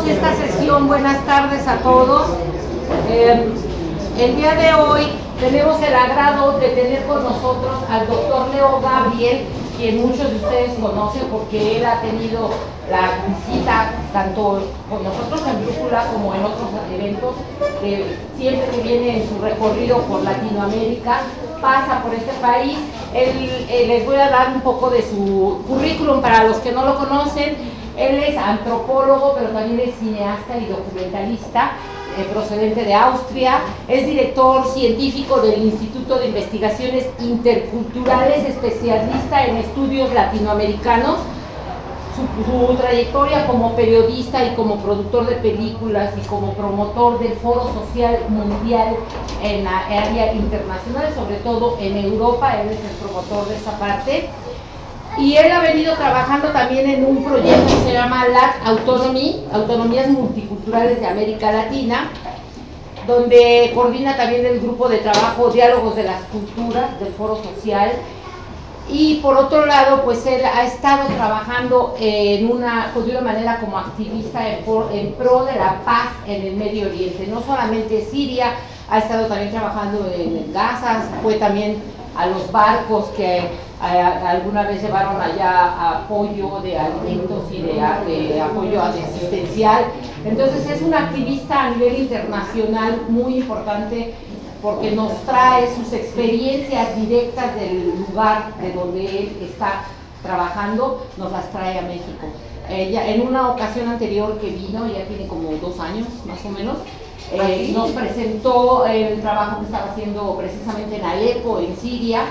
Iniciamos esta sesión. Buenas tardes a todos. El día de hoy tenemos el agrado de tener con nosotros al doctor Leo Gabriel, quien muchos de ustedes conocen porque él ha tenido la visita tanto con nosotros en Brújula como en otros eventos, siempre que viene en su recorrido por Latinoamérica, pasa por este país. Les voy a dar un poco de su currículum para los que no lo conocen. Él es antropólogo, pero también es cineasta y documentalista, procedente de Austria. Es director científico del Instituto de Investigaciones Interculturales, especialista en estudios latinoamericanos. Su trayectoria como periodista y como productor de películas y como promotor del Foro Social Mundial en la área internacional, sobre todo en Europa, él es el promotor de esa parte. Y él ha venido trabajando también en un proyecto que se llama LAC Autonomy, Autonomías Multiculturales de América Latina, donde coordina también el grupo de trabajo Diálogos de las Culturas del Foro Social. Y por otro lado, pues él ha estado trabajando de una manera como activista en pro de la paz en el Medio Oriente, no solamente Siria, ha estado también trabajando en Gaza, fue también a los barcos que alguna vez llevaron allá apoyo de alimentos y de apoyo asistencial. Entonces es un activista a nivel internacional muy importante porque nos trae sus experiencias directas del lugar de donde él está trabajando, nos las trae a México. En una ocasión anterior que vino, ya tiene como 2 años más o menos, nos presentó el trabajo que estaba haciendo precisamente en Alepo, en Siria,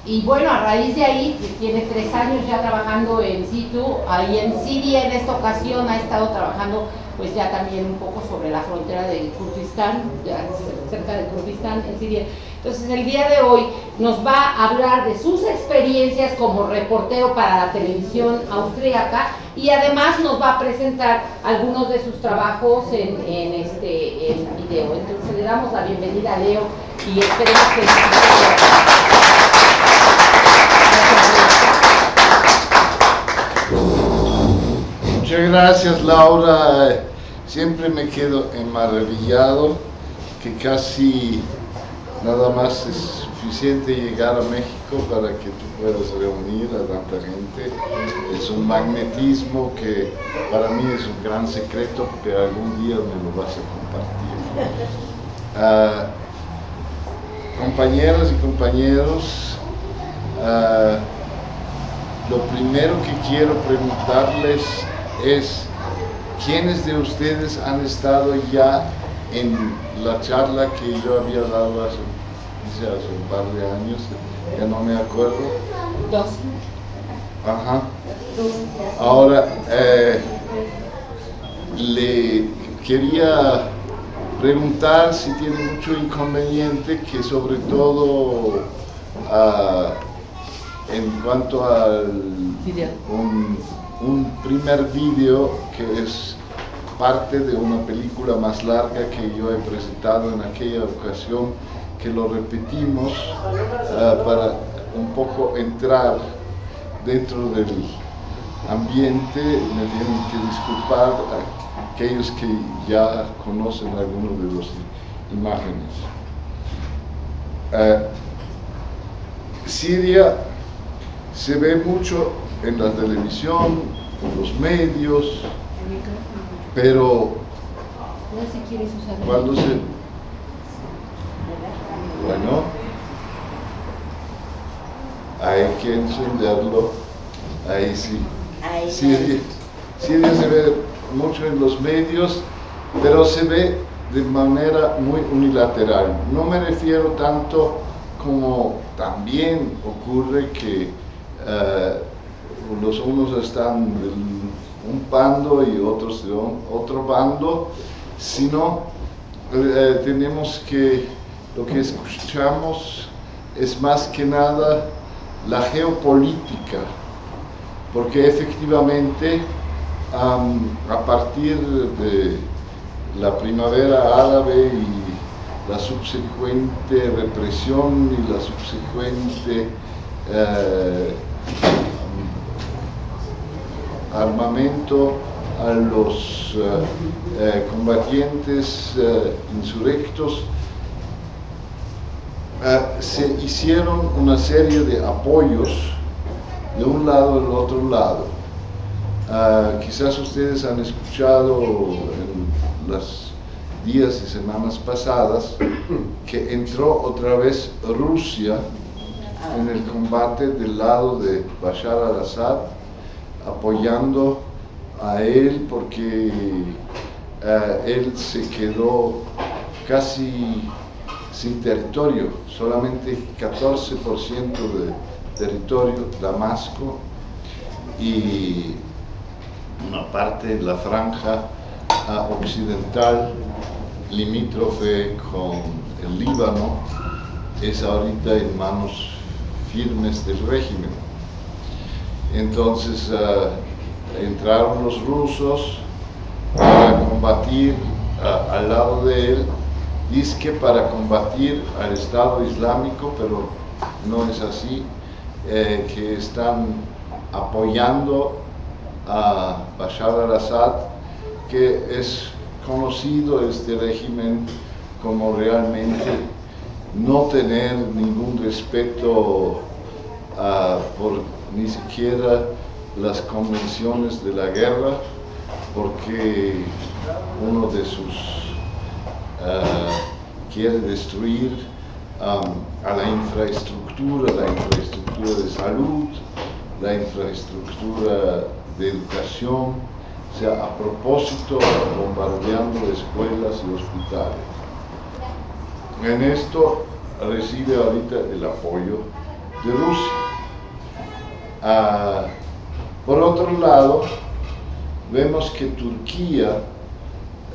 y bueno, a raíz de ahí, tiene 3 años ya trabajando en situ, ahí en Siria. En esta ocasión ha estado trabajando pues ya también un poco sobre la frontera de Kurdistán, ya cerca de Kurdistán, en Siria. Entonces el día de hoy nos va a hablar de sus experiencias como reportero para la televisión austríaca y además nos va a presentar algunos de sus trabajos en video. Entonces le damos la bienvenida a Leo y esperemos que Muchas gracias, Laura. Siempre me quedo maravillado que casi nada más es suficiente llegar a México para que tú puedas reunir a tanta gente. Es un magnetismo que para mí es un gran secreto, que algún día me lo vas a compartir. Compañeras y compañeros, lo primero que quiero preguntarles es: ¿quiénes de ustedes han estado ya en la charla que yo había dado hace un par de años? Ya no me acuerdo. 2. Ajá. Ahora, le quería preguntar si tiene mucho inconveniente que, sobre todo en cuanto al un primer vídeo que es parte de una película más larga que yo he presentado en aquella ocasión, que lo repetimos para un poco entrar dentro del ambiente. Me tienen que disculpar a aquellos que ya conocen algunos de las imágenes. Siria se ve mucho en la televisión, en los medios, pero cuando bueno, hay que encenderlo, ahí sí. Siria se ve mucho en los medios, pero se ve de manera muy unilateral. No me refiero tanto como también ocurre que los unos están de un bando y otros de otro bando, sino tenemos que, lo que escuchamos es más que nada la geopolítica, porque efectivamente a partir de la primavera árabe y la subsecuente represión y la subsecuente armamento a los combatientes insurrectos, se hicieron una serie de apoyos de un lado y del otro lado. Quizás ustedes han escuchado en los días y semanas pasadas que entró otra vez Rusia en el combate del lado de Bashar al-Assad, apoyando a él porque él se quedó casi sin territorio, solamente 14% de territorio, Damasco, y una parte de la franja occidental limítrofe con el Líbano es ahorita en manos firmes del régimen. Entonces entraron los rusos para combatir al lado de él, dizque para combatir al Estado Islámico, pero no es así, que están apoyando a Bashar al-Assad, que es conocido este régimen como realmente no tener ningún respeto por ni siquiera las convenciones de la guerra, porque uno de sus quiere destruir a la infraestructura de salud, la infraestructura de educación, o sea, a propósito bombardeando escuelas y hospitales. En esto recibe ahorita el apoyo de Rusia. Por otro lado, vemos que Turquía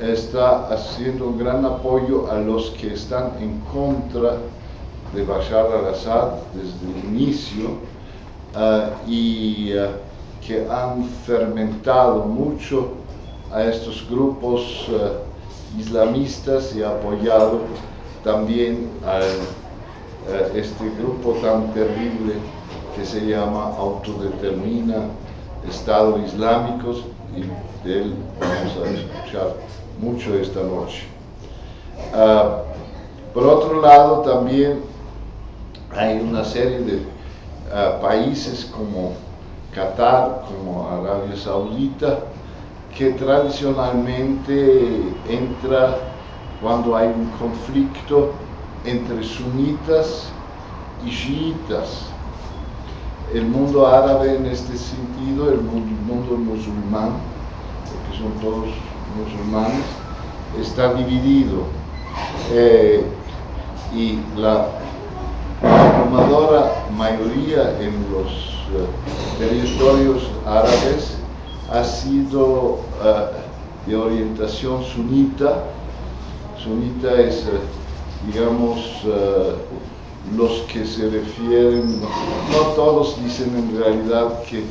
está haciendo un gran apoyo a los que están en contra de Bashar al-Assad desde el inicio y que han fermentado mucho a estos grupos islamistas y apoyado también a este grupo tan terrible que se llama Autodetermina Estado Islámico, y de él vamos a escuchar mucho esta noche. Por otro lado, también hay una serie de países como Qatar, como Arabia Saudita, que tradicionalmente entra cuando hay un conflicto entre sunitas y chiitas. El mundo árabe en este sentido, el mundo musulmán, porque son todos musulmanes, está dividido y la abrumadora mayoría en los territorios árabes ha sido de orientación sunita. Sunita es, digamos, los que se refieren, no todos dicen en realidad que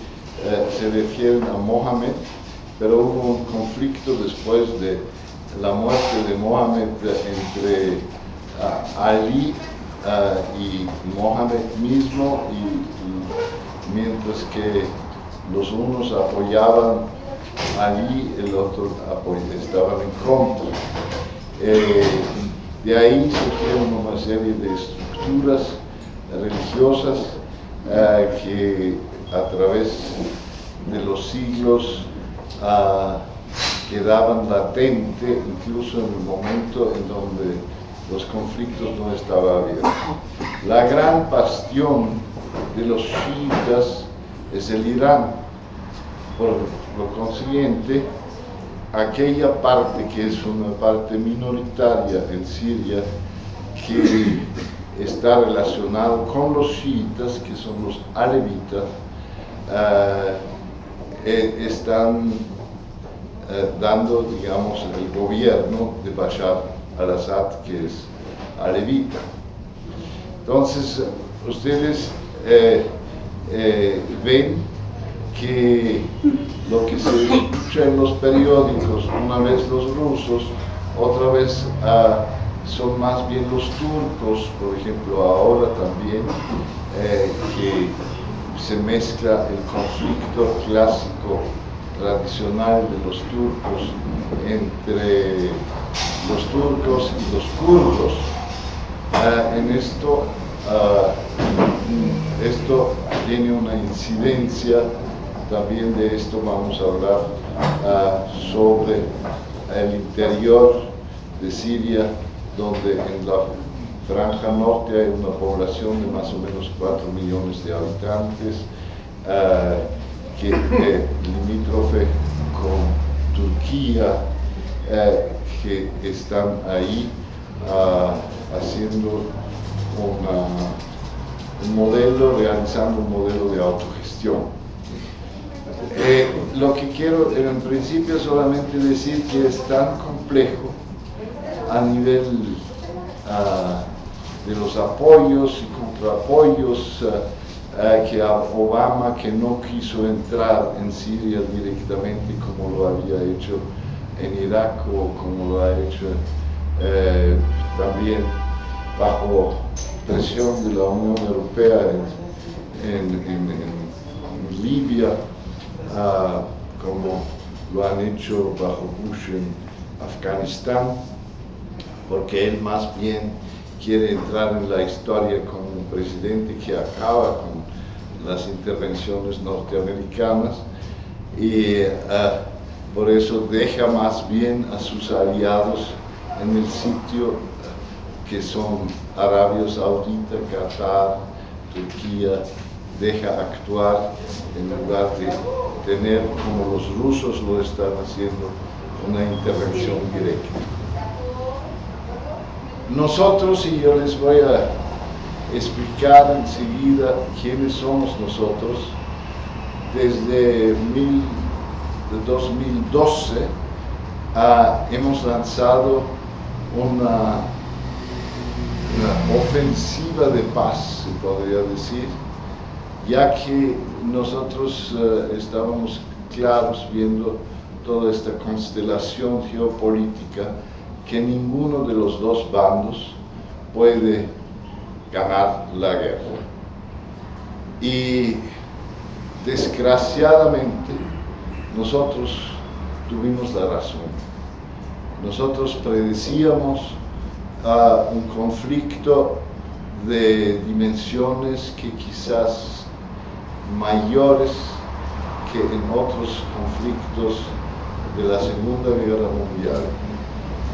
se refieren a Mohammed, pero hubo un conflicto después de la muerte de Mohammed entre Ali y Mohammed mismo, y mientras que los unos apoyaban a Ali, el otro estaban en contra. De ahí surgieron una serie de estructuras religiosas que a través de los siglos quedaban latentes, incluso en el momento en donde los conflictos no estaban abiertos. La gran bastión de los chiitas es el Irán. Por lo consiguiente, aquella parte que es una parte minoritaria en Siria, que está relacionado con los chiitas, que son los alevitas, están dando, digamos, el gobierno de Bashar al-Assad, que es alevita. Entonces, ustedes ven que lo que se escucha en los periódicos, una vez los rusos, otra vez son más bien los turcos, por ejemplo, ahora también, que se mezcla el conflicto clásico tradicional de los turcos entre los turcos y los kurdos. Esto tiene una incidencia, también de esto vamos a hablar, sobre el interior de Siria, donde en la franja norte hay una población de más o menos 4 millones de habitantes, limítrofe con Turquía, que están ahí haciendo realizando un modelo de autogestión. Lo que quiero en principio solamente decir que es tan complejo a nivel de los apoyos y contraapoyos, que a Obama, que no quiso entrar en Siria directamente como lo había hecho en Irak o como lo ha hecho también bajo presión de la Unión Europea en Libia, como lo han hecho bajo Bush en Afganistán, porque él más bien quiere entrar en la historia como un presidente que acaba con las intervenciones norteamericanas, y por eso deja más bien a sus aliados en el sitio, que son Arabia Saudita, Qatar, Turquía, deja actuar en lugar de tener, como los rusos lo están haciendo, una intervención directa. Nosotros, y yo les voy a explicar enseguida quiénes somos nosotros, desde 2012 hemos lanzado una ofensiva de paz, se podría decir, ya que nosotros estábamos claros viendo toda esta constelación geopolítica, que ninguno de los dos bandos puede ganar la guerra. Y desgraciadamente nosotros tuvimos la razón. Nosotros predecíamos un conflicto de dimensiones que quizás mayores que en otros conflictos de la Segunda Guerra Mundial.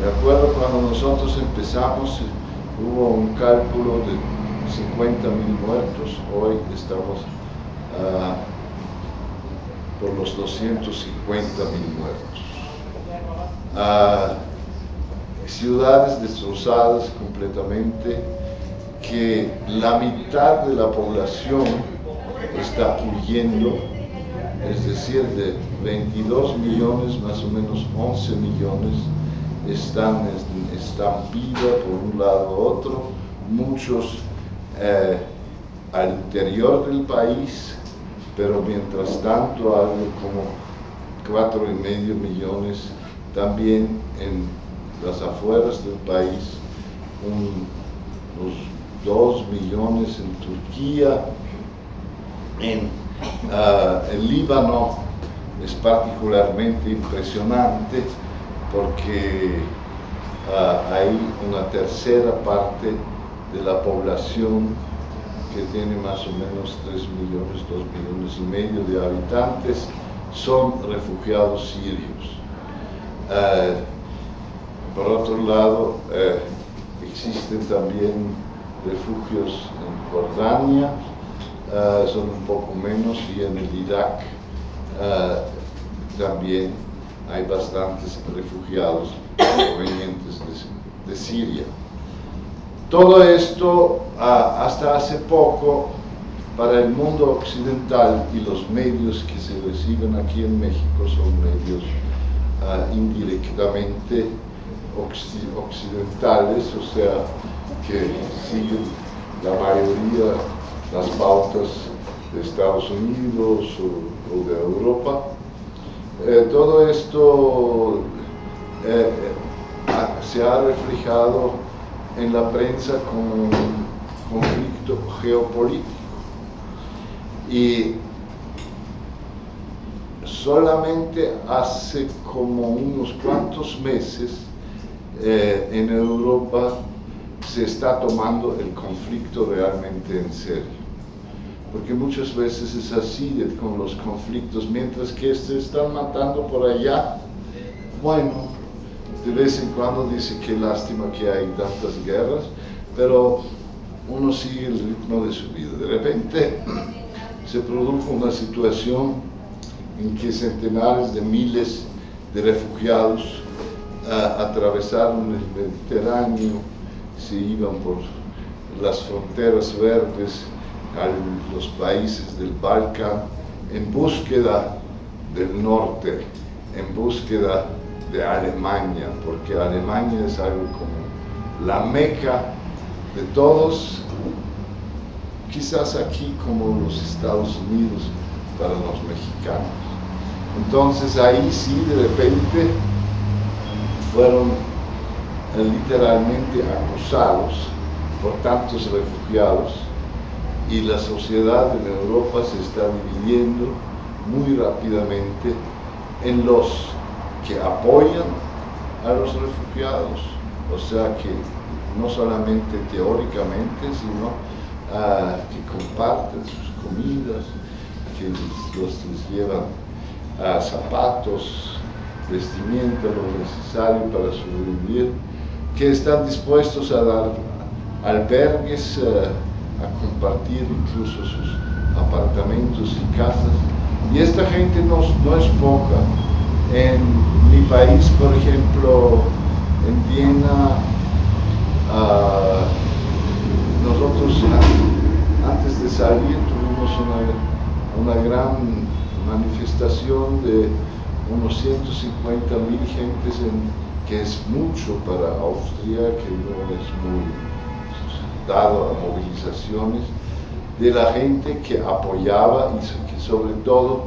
Me acuerdo cuando nosotros empezamos, hubo un cálculo de 50.000 muertos, hoy estamos por los 250.000 muertos. Ciudades destrozadas completamente, que la mitad de la población está huyendo, es decir, de 22 millones, más o menos 11 millones están en estampida por un lado u otro, muchos al interior del país, pero mientras tanto algo como 4,5 millones también en las afueras del país, unos 2 millones en Turquía, en el Líbano es particularmente impresionante porque hay una tercera parte de la población que tiene más o menos 3 millones, 2 millones y medio de habitantes, son refugiados sirios. Por otro lado, existen también refugios en Jordania, son un poco menos, y en el Irak también hay bastantes refugiados provenientes de Siria. Todo esto, hasta hace poco, para el mundo occidental y los medios que se reciben aquí en México son medios indirectamente occidentales, o sea, que siguen la mayoría las pautas de Estados Unidos o de Europa. Todo esto se ha reflejado en la prensa como un conflicto geopolítico, y solamente hace como unos cuantos meses en Europa se está tomando el conflicto realmente en serio. Porque muchas veces es así con los conflictos, mientras que se están matando por allá, bueno, de vez en cuando dice qué lástima que hay tantas guerras, pero uno sigue el ritmo de su vida. De repente se produjo una situación en que centenares de miles de refugiados atravesaron el Mediterráneo, se iban por las fronteras verdes a los países del Balcán en búsqueda del norte, en búsqueda de Alemania, porque Alemania es algo como la meca de todos, quizás aquí como los Estados Unidos para los mexicanos. Entonces ahí sí de repente fueron literalmente acusados por tantos refugiados, y la sociedad en Europa se está dividiendo muy rápidamente en los que apoyan a los refugiados, o sea que no solamente teóricamente, sino que comparten sus comidas, que les llevan zapatos, vestimenta, lo necesario para sobrevivir, que están dispuestos a dar albergues, a compartir incluso sus apartamentos y casas. Y esta gente no es poca. En mi país, por ejemplo, en Viena, nosotros antes de salir tuvimos una gran manifestación de unos 150.000 gentes, que es mucho para Austria, que no es muy dado a movilizaciones, de la gente que apoyaba y que sobre todo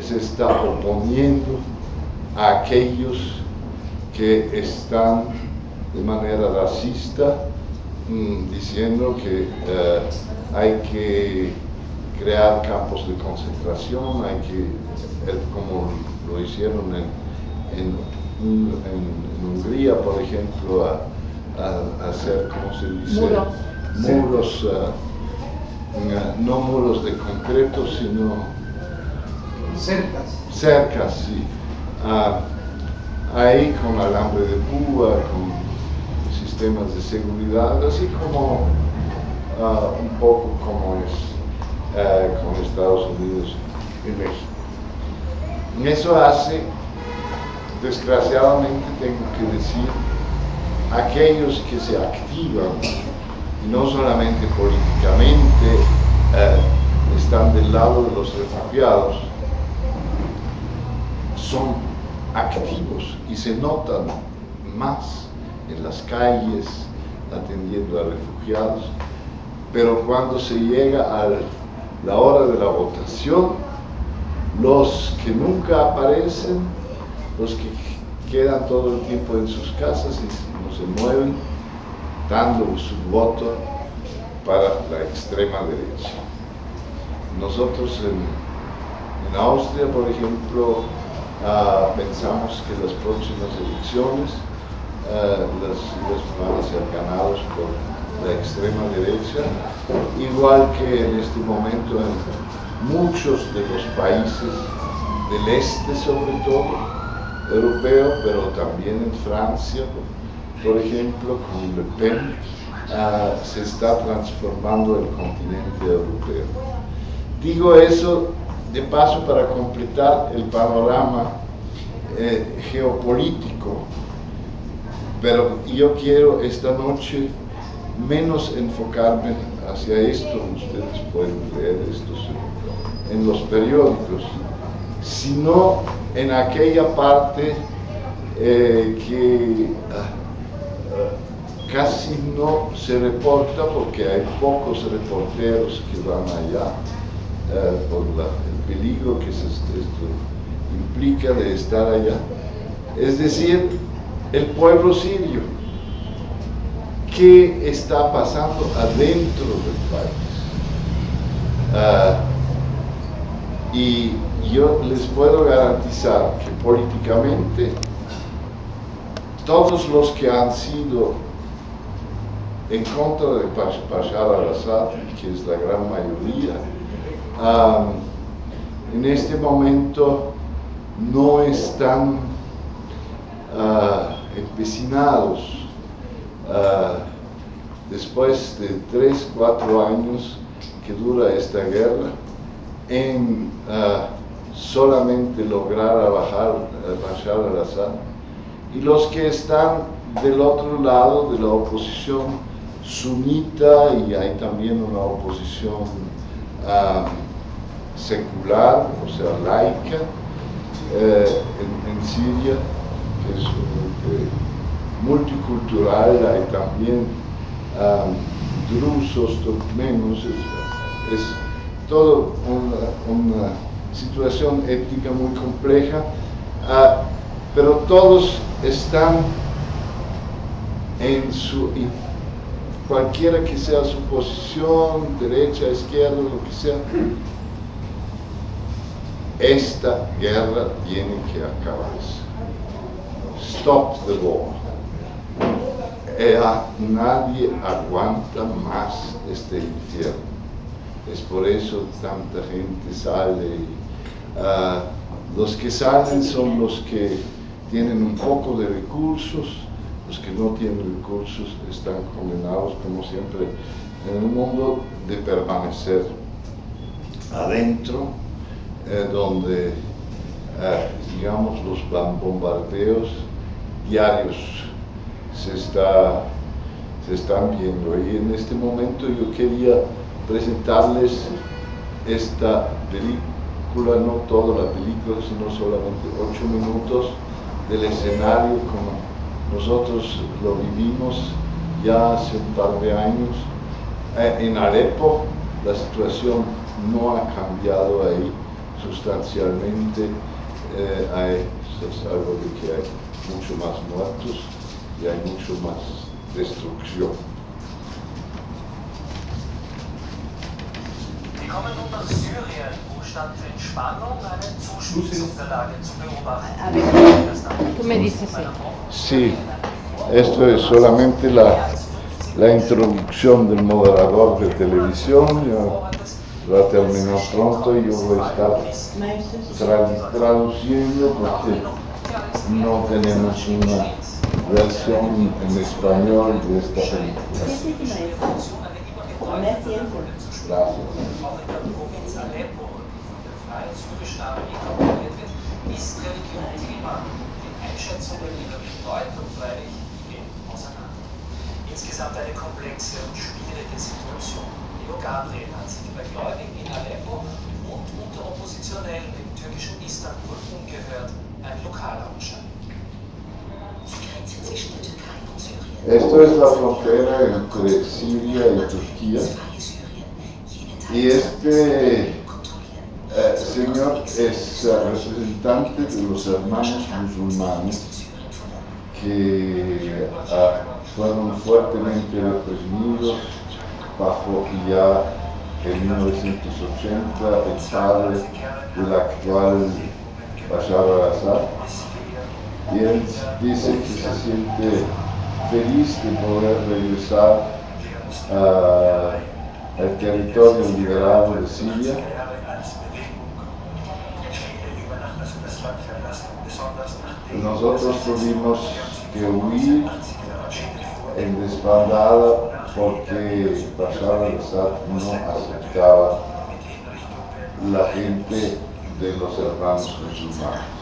se está oponiendo a aquellos que están de manera racista diciendo que hay que crear campos de concentración, hay que, como lo hicieron en Hungría, por ejemplo, a hacer, ¿cómo se dice? Muros, no muros de concreto, sino cercas, sí. Ahí con alambre de púa, con sistemas de seguridad, así como un poco como es con Estados Unidos y México. Eso hace, desgraciadamente tengo que decir, aquellos que se activan, y no solamente políticamente, están del lado de los refugiados, son activos y se notan más en las calles atendiendo a refugiados, pero cuando se llega a la hora de la votación, los que nunca aparecen, los que quedan todo el tiempo en sus casas y no se mueven, dando su voto para la extrema derecha. Nosotros en Austria, por ejemplo, pensamos que las próximas elecciones las van a ser ganadas por la extrema derecha, igual que en este momento en muchos de los países del este, sobre todo europeo, pero también en Francia, por ejemplo, con Le Pen, se está transformando el continente europeo. Digo eso de paso para completar el panorama geopolítico, pero yo quiero esta noche menos enfocarme hacia esto, ustedes pueden leer esto en los periódicos, sino en aquella parte que casi no se reporta porque hay pocos reporteros que van allá por el peligro que esto implica de estar allá, es decir, el pueblo sirio. ¿Qué está pasando adentro del país? Y yo les puedo garantizar que políticamente todos los que han sido en contra de Bashar al-Assad, que es la gran mayoría, en este momento no están empecinados, después de 3-4 años que dura esta guerra, en solamente lograr abajar a Bashar al-Assad. Y los que están del otro lado de la oposición sunita, y hay también una oposición secular, o sea, laica, en Siria, que es multicultural, hay también drusos, turkmenos, es todo una situación étnica muy compleja, pero todos están en cualquiera que sea su posición, derecha, izquierda, lo que sea, esta guerra tiene que acabarse. Stop the war. Nadie aguanta más este infierno. Es por eso tanta gente sale. Los que salen son los que tienen un poco de recursos. Los que no tienen recursos están condenados, como siempre, en el mundo de permanecer adentro, donde, digamos, los bombardeos diarios se están viendo. Y en este momento yo quería presentarles esta película, no toda la película, sino solamente 8 minutos del escenario como nosotros lo vivimos ya hace un par de años. En Alepo la situación no ha cambiado ahí sustancialmente, es algo de que hay mucho más muertos y hay mucho más destrucción. Wir kommen nun nach Syrien, wo statt Entspannung eine Zuspitzung der Lage zu beobachten. Tú me dices Sí, esto es solamente la introducción del moderador de televisión. Ya va a terminar pronto y yo voy a estar traduciendo porque no tenemos una versión en español de esta película. Gracias. Ist Religion Thema? Die Einschätzung der Bedeutung freilich gehen auseinander. Insgesamt eine komplexe und schwierige Situation. Leo Gabriel hat sich bei Gläubigen in Aleppo und unter Oppositionellen im türkischen Istanbul ungehört ein Lokal anschauen. Die Grenze zwischen der Türkei und Syrien. Esto es la frontera entre Siria y Turquía. Y este señor es representante de los hermanos musulmanes que fueron fuertemente reprimidos bajo ya en 1980 el padre del actual Bashar al-Assad. Y él dice que se siente feliz de poder regresar al territorio liberado de Siria. Nosotros tuvimos que huir en desbandada porque Bashar al-Assad no aceptaba la gente de los hermanos musulmanes.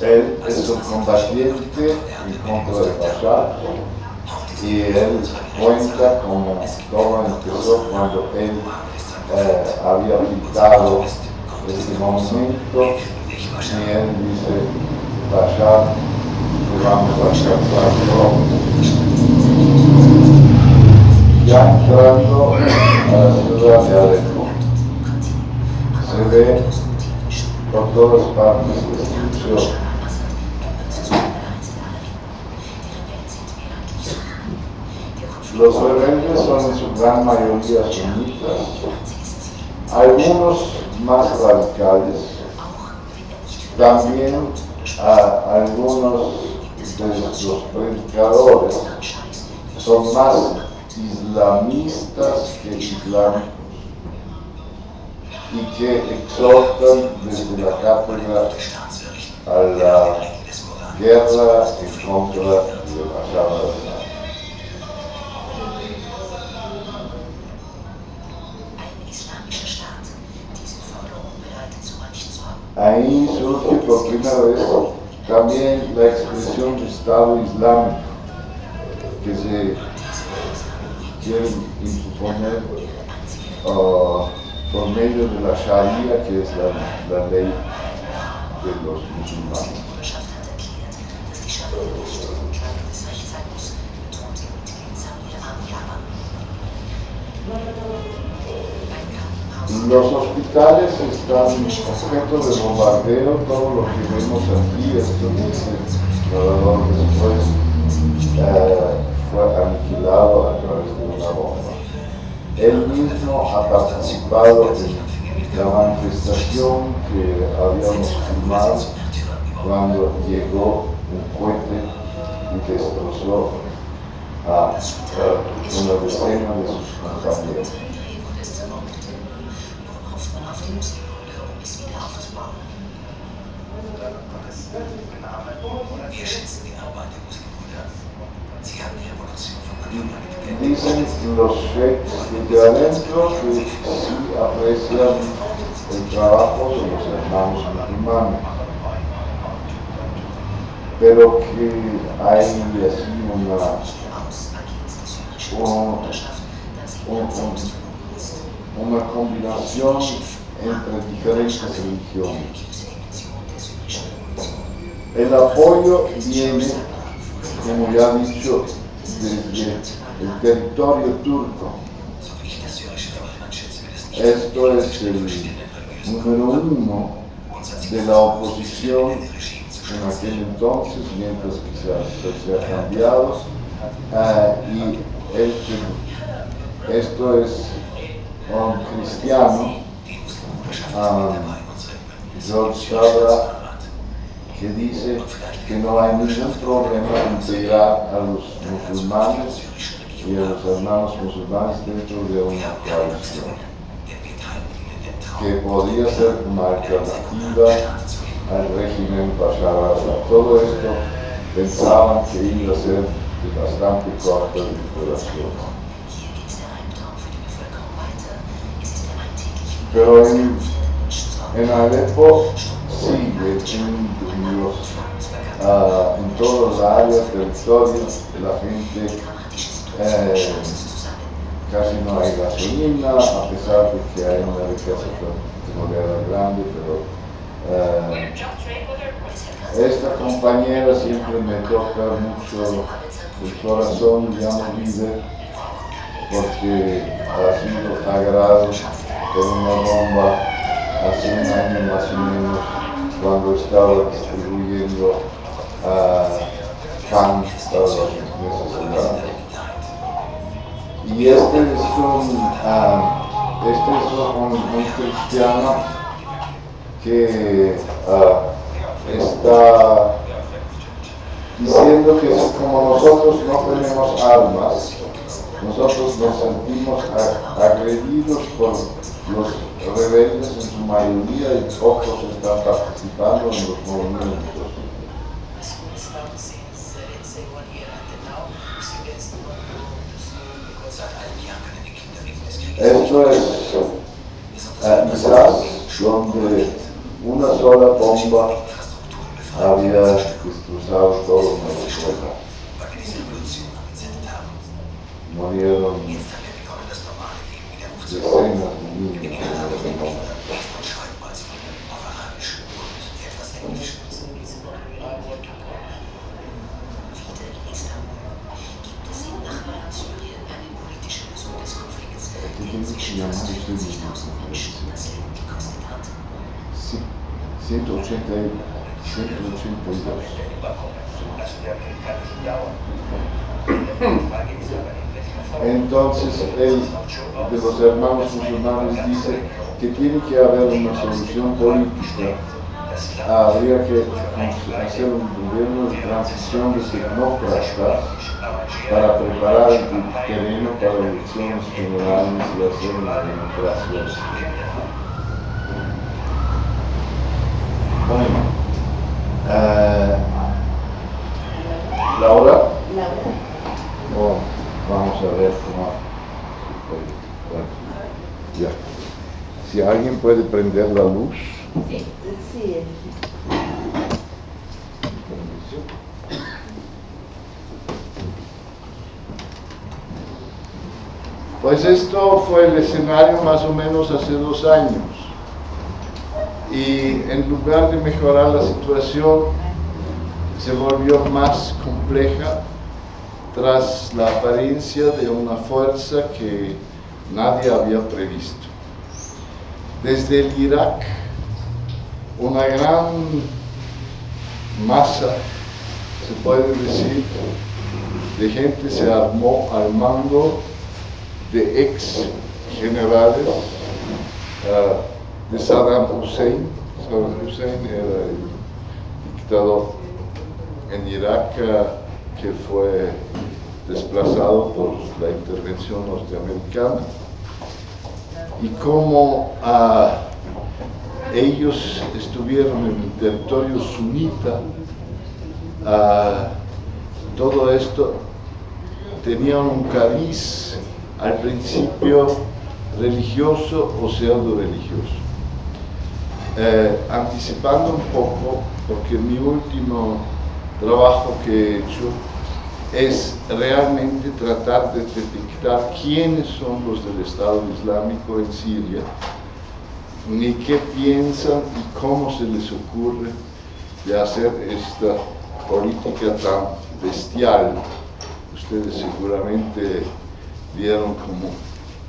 Él es un combatiente en contra de Bashar y él cuenta como todo empezó cuando él había pintado este monumento y él dice: Bashar, te vamos a alcanzar pronto. Ya entrando a la ciudad de Alepo, se ve por todas partes destrucción. Los rebeldes son en su gran mayoría sunitas, algunos más radicales, también algunos de los predicadores son más islamistas que islámicos y que exhortan desde la cátedra a la guerra en contra de Bashar al-Assad. Ahí surge por primera vez también la expresión de Estado Islámico que se quiere imponer por medio de la Sharia, que es la ley de los musulmanes. Los hospitales están objeto de bombardeo, todo lo que vemos aquí, esto dice el narrador después, fue aniquilado a través de una bomba. Él mismo ha participado en la manifestación que habíamos filmado cuando llegó un cohete y destrozó a una decena de sus compañeros. Dicen los sheikhs desde adentro que sí aprecian el trabajo de los hermanos musulmanes, pero que hay así una combinación entre diferentes religiones. El apoyo viene, como ya he dicho, desde el territorio turco. Esto es el número uno de la oposición en aquel entonces, mientras que se ha cambiado, y esto es un cristiano, George Sabra, que dice que no hay ningún problema en integrar a los musulmanes y a los hermanos musulmanes dentro de una coalición, que podría ser una alternativa al régimen Bashar al-Assad. Todo esto pensaban que iba a ser de bastante corta duración. Pero en Alepo sigue en todas las áreas, territorios, la gente casi no hay gasolina, a pesar de que hay una riqueza petrolera grande, pero esta compañera siempre me toca mucho el corazón, ya no vive, porque ha sido agrado por una bomba hace un año más o menos, cuando estaba distribuyendo pan para los necesitados. Y este es un cristiano que está diciendo que como nosotros no tenemos armas, nosotros nos sentimos agredidos por los rebeldes en su mayoría y pocos están participando en los movimientos. Esto es Irak, donde una sola bomba había destrozado todo Venezuela. Murieron decenas de niños. Sí, 182. Entonces él, de los hermanos musulmanes, dice que tiene que haber una solución política. Habría que hacer un gobierno de transición de tecnócratas para preparar el terreno para elecciones generales y hacer una democracia. Bueno, ¿Laura? Oh, vamos a ver cómo. Bueno, ya. Si alguien puede prender la luz. Sí. Sí. Pues esto fue el escenario más o menos hace 2 años. Y en lugar de mejorar la situación, se volvió más compleja tras la apariencia de una fuerza que nadie había previsto. Desde el Irak, una gran masa, se puede decir, de gente se armó al mando de ex generales de Saddam Hussein. Saddam Hussein era el dictador en Irak que fue desplazado por la intervención norteamericana, y como ellos estuvieron en el territorio sunita, todo esto tenía un cariz al principio religioso o pseudo-religioso. Anticipando un poco, porque mi último trabajo que he hecho es realmente tratar de detectar quiénes son los del Estado Islámico en Siria, ni qué piensan y cómo se les ocurre de hacer esta política tan bestial. Ustedes seguramente vieron cómo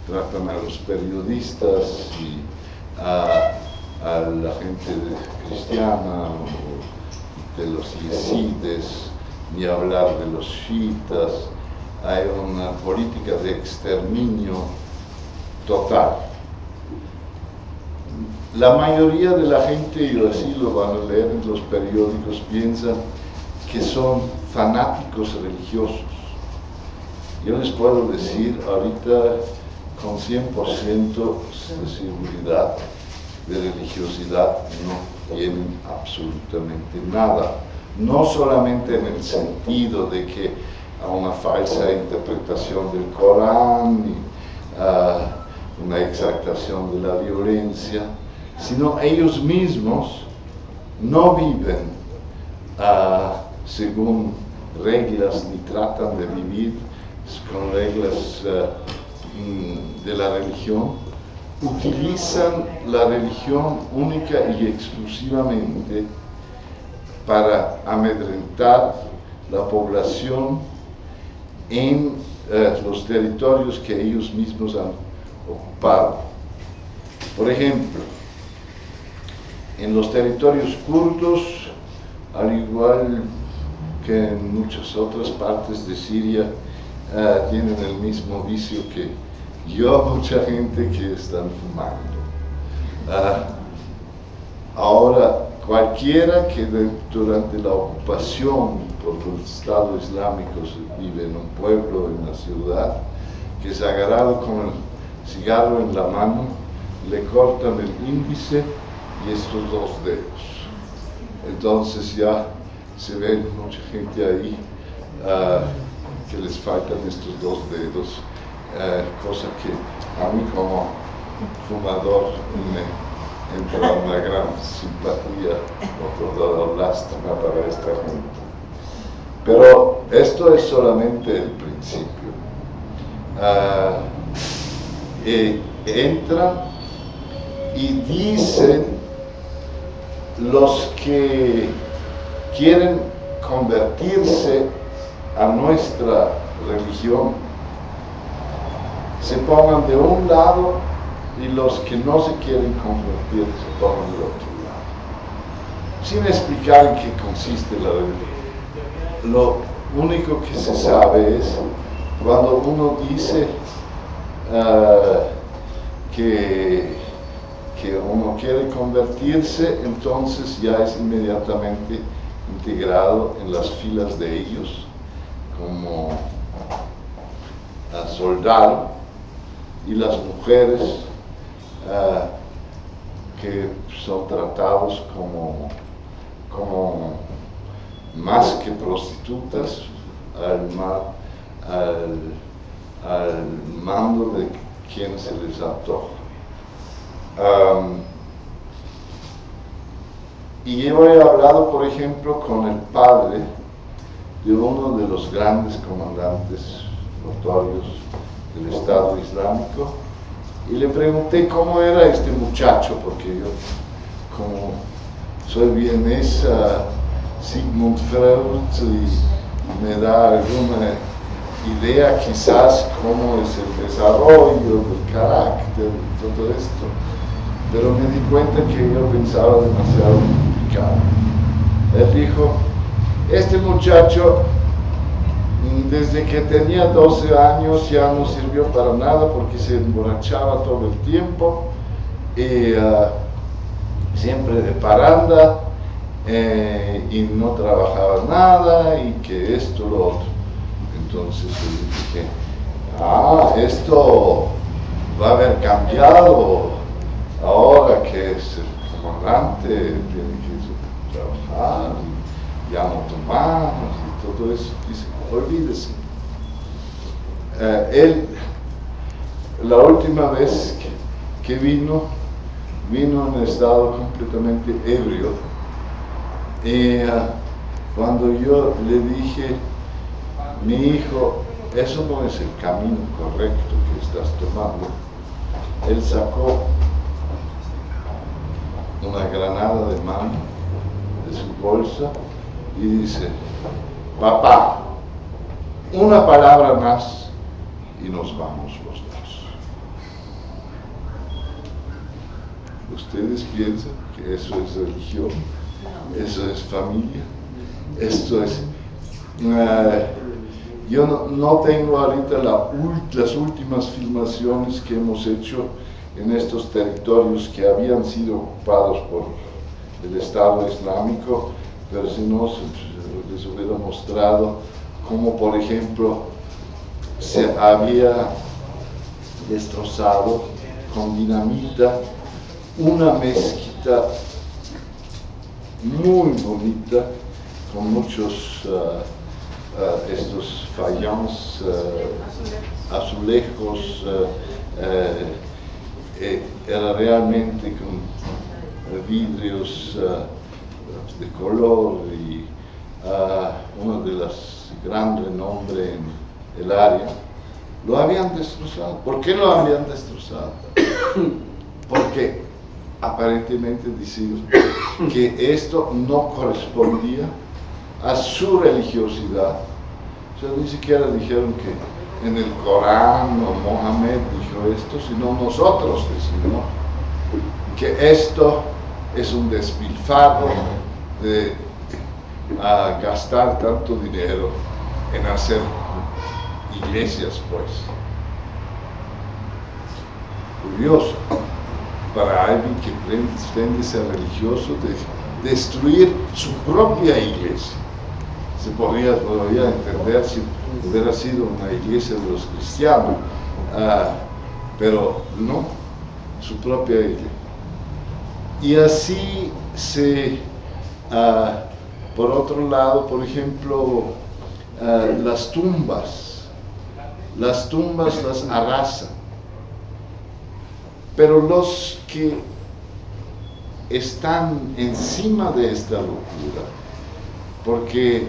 tratan a los periodistas y a la gente cristiana, de los yezíes, ni hablar de los chiitas. Hay una política de exterminio total. La mayoría de la gente, y así lo van a leer en los periódicos, piensan que son fanáticos religiosos. Yo les puedo decir ahorita con 100% de seguridad, de religiosidad no tienen absolutamente nada. No solamente en el sentido de que a una falsa interpretación del Corán y una exaltación de la violencia, sino ellos mismos no viven según reglas ni tratan de vivir con reglas de la religión. Utilizan la religión única y exclusivamente para amedrentar la población en los territorios que ellos mismos han ocupado. Por ejemplo, en los territorios kurdos, al igual que en muchas otras partes de Siria, tienen el mismo vicio que yo, mucha gente que están fumando. Ahora, cualquiera que durante la ocupación por el Estado Islámico vive en un pueblo, en una ciudad, que es agarrado con el cigarro en la mano, le cortan el índice y estos 2 dedos. Entonces ya se ve mucha gente ahí que les faltan estos 2 dedos, cosa que a mí como fumador me entra una gran simpatía o toda lástima para esta gente. Pero esto es solamente el principio. Entran y dicen los que quieren convertirse a nuestra religión, se pongan de un lado, y los que no se quieren convertir se pongan del otro lado, sin explicar en qué consiste la religión. Lo único que se sabe es cuando uno dice que uno quiere convertirse, entonces ya es inmediatamente integrado en las filas de ellos como soldado, y las mujeres que son tratados como más que prostitutas al mando de quien se les antoja. Y yo he hablado, por ejemplo, con el padre de uno de los grandes comandantes notorios del Estado Islámico, y le pregunté cómo era este muchacho, porque yo, como soy vienesa, Sigmund Freud, y me da alguna idea quizás cómo es el desarrollo del carácter y todo esto, pero me di cuenta que yo pensaba demasiado complicado. Él dijo, este muchacho desde que tenía 12 años ya no sirvió para nada porque se emborrachaba todo el tiempo y siempre de parranda, y no trabajaba nada, y que esto, lo otro. Entonces yo dije, esto va a haber cambiado ahora que es el comandante, tiene que trabajar, y ya no tomar, y todo eso. Dice, olvídese. Él, la última vez que vino en estado completamente ebrio, y cuando yo le dije, mi hijo, eso no es el camino correcto que estás tomando, él sacó una granada de mano de su bolsa y dice, papá, una palabra más y nos vamos los dos. ¿Ustedes piensan que eso es religión? ¿Eso es familia? Esto es... yo no tengo ahorita las últimas filmaciones que hemos hecho en estos territorios que habían sido ocupados por el Estado Islámico, pero si no, les hubiera mostrado cómo, por ejemplo, se había destrozado con dinamita una mezquita muy bonita, con muchos estos fayones, azulejos, era realmente con vidrios de color, y uno de las gran renombre en el área, lo habían destrozado. ¿Por qué lo habían destrozado? Porque aparentemente decían que esto no correspondía a su religiosidad. O sea, ni siquiera dijeron que en el Corán o Mohammed dijo esto, sino nosotros decimos que esto es un despilfarro de gastar tanto dinero en hacer iglesias, pues. Curioso para alguien que pretende ser religioso de destruir su propia iglesia. Se podría entender si hubiera sido una iglesia de los cristianos, pero no, su propia iglesia. Y así por otro lado, por ejemplo, las tumbas las arrasan, pero los que están encima de esta locura, porque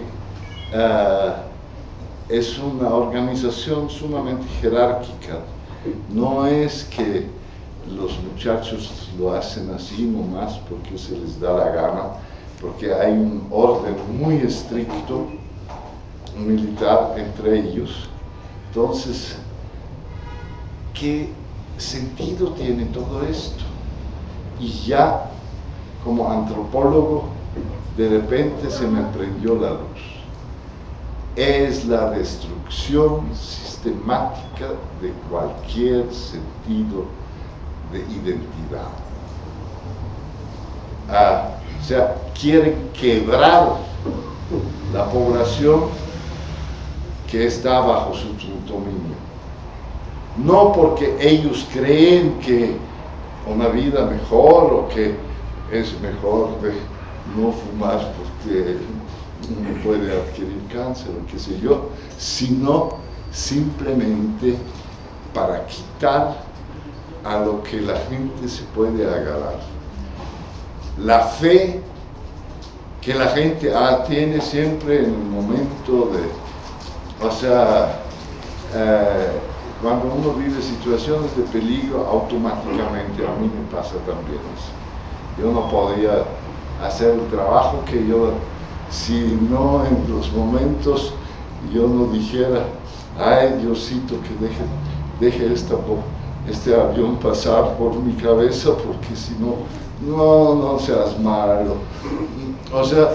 es una organización sumamente jerárquica, no es que los muchachos lo hacen así nomás porque se les da la gana, porque hay un orden muy estricto militar entre ellos. Entonces, ¿qué sentido tiene todo esto? Y ya como antropólogo de repente se me prendió la luz. es la destrucción sistemática de cualquier sentido de identidad. O sea, quieren quebrar la población que está bajo su dominio. No porque ellos creen que una vida mejor o que es mejor de no fumar porque uno puede adquirir cáncer o qué sé yo, sino simplemente para quitar a lo que la gente se puede agarrar. La fe que la gente tiene siempre en el momento de, o sea, cuando uno vive situaciones de peligro, automáticamente, a mí me pasa también eso. Yo no podía hacer el trabajo que yo, si no en los momentos yo no dijera, ay Diosito, que deje este avión pasar por mi cabeza, porque si no, no seas malo. O sea,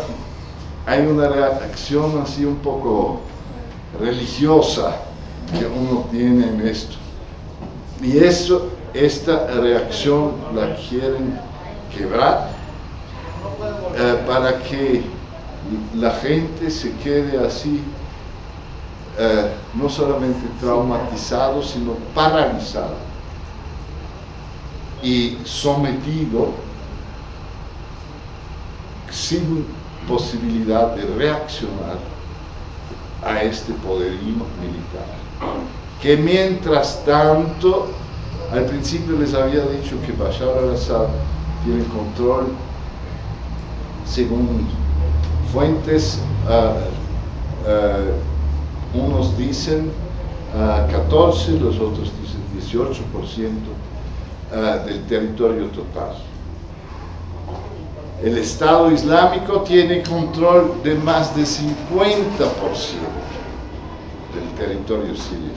hay una reacción así un poco religiosa que uno tiene en esto. Y esta reacción la quieren quebrar para que la gente se quede así, no solamente traumatizado, sino paralizado y sometido sin posibilidad de reaccionar a este poderío militar, que mientras tanto, al principio les había dicho que Bashar al-Assad tiene control, según fuentes, unos dicen 14, los otros dicen 18% del territorio total. El Estado Islámico tiene control de más de 50% del territorio sirio.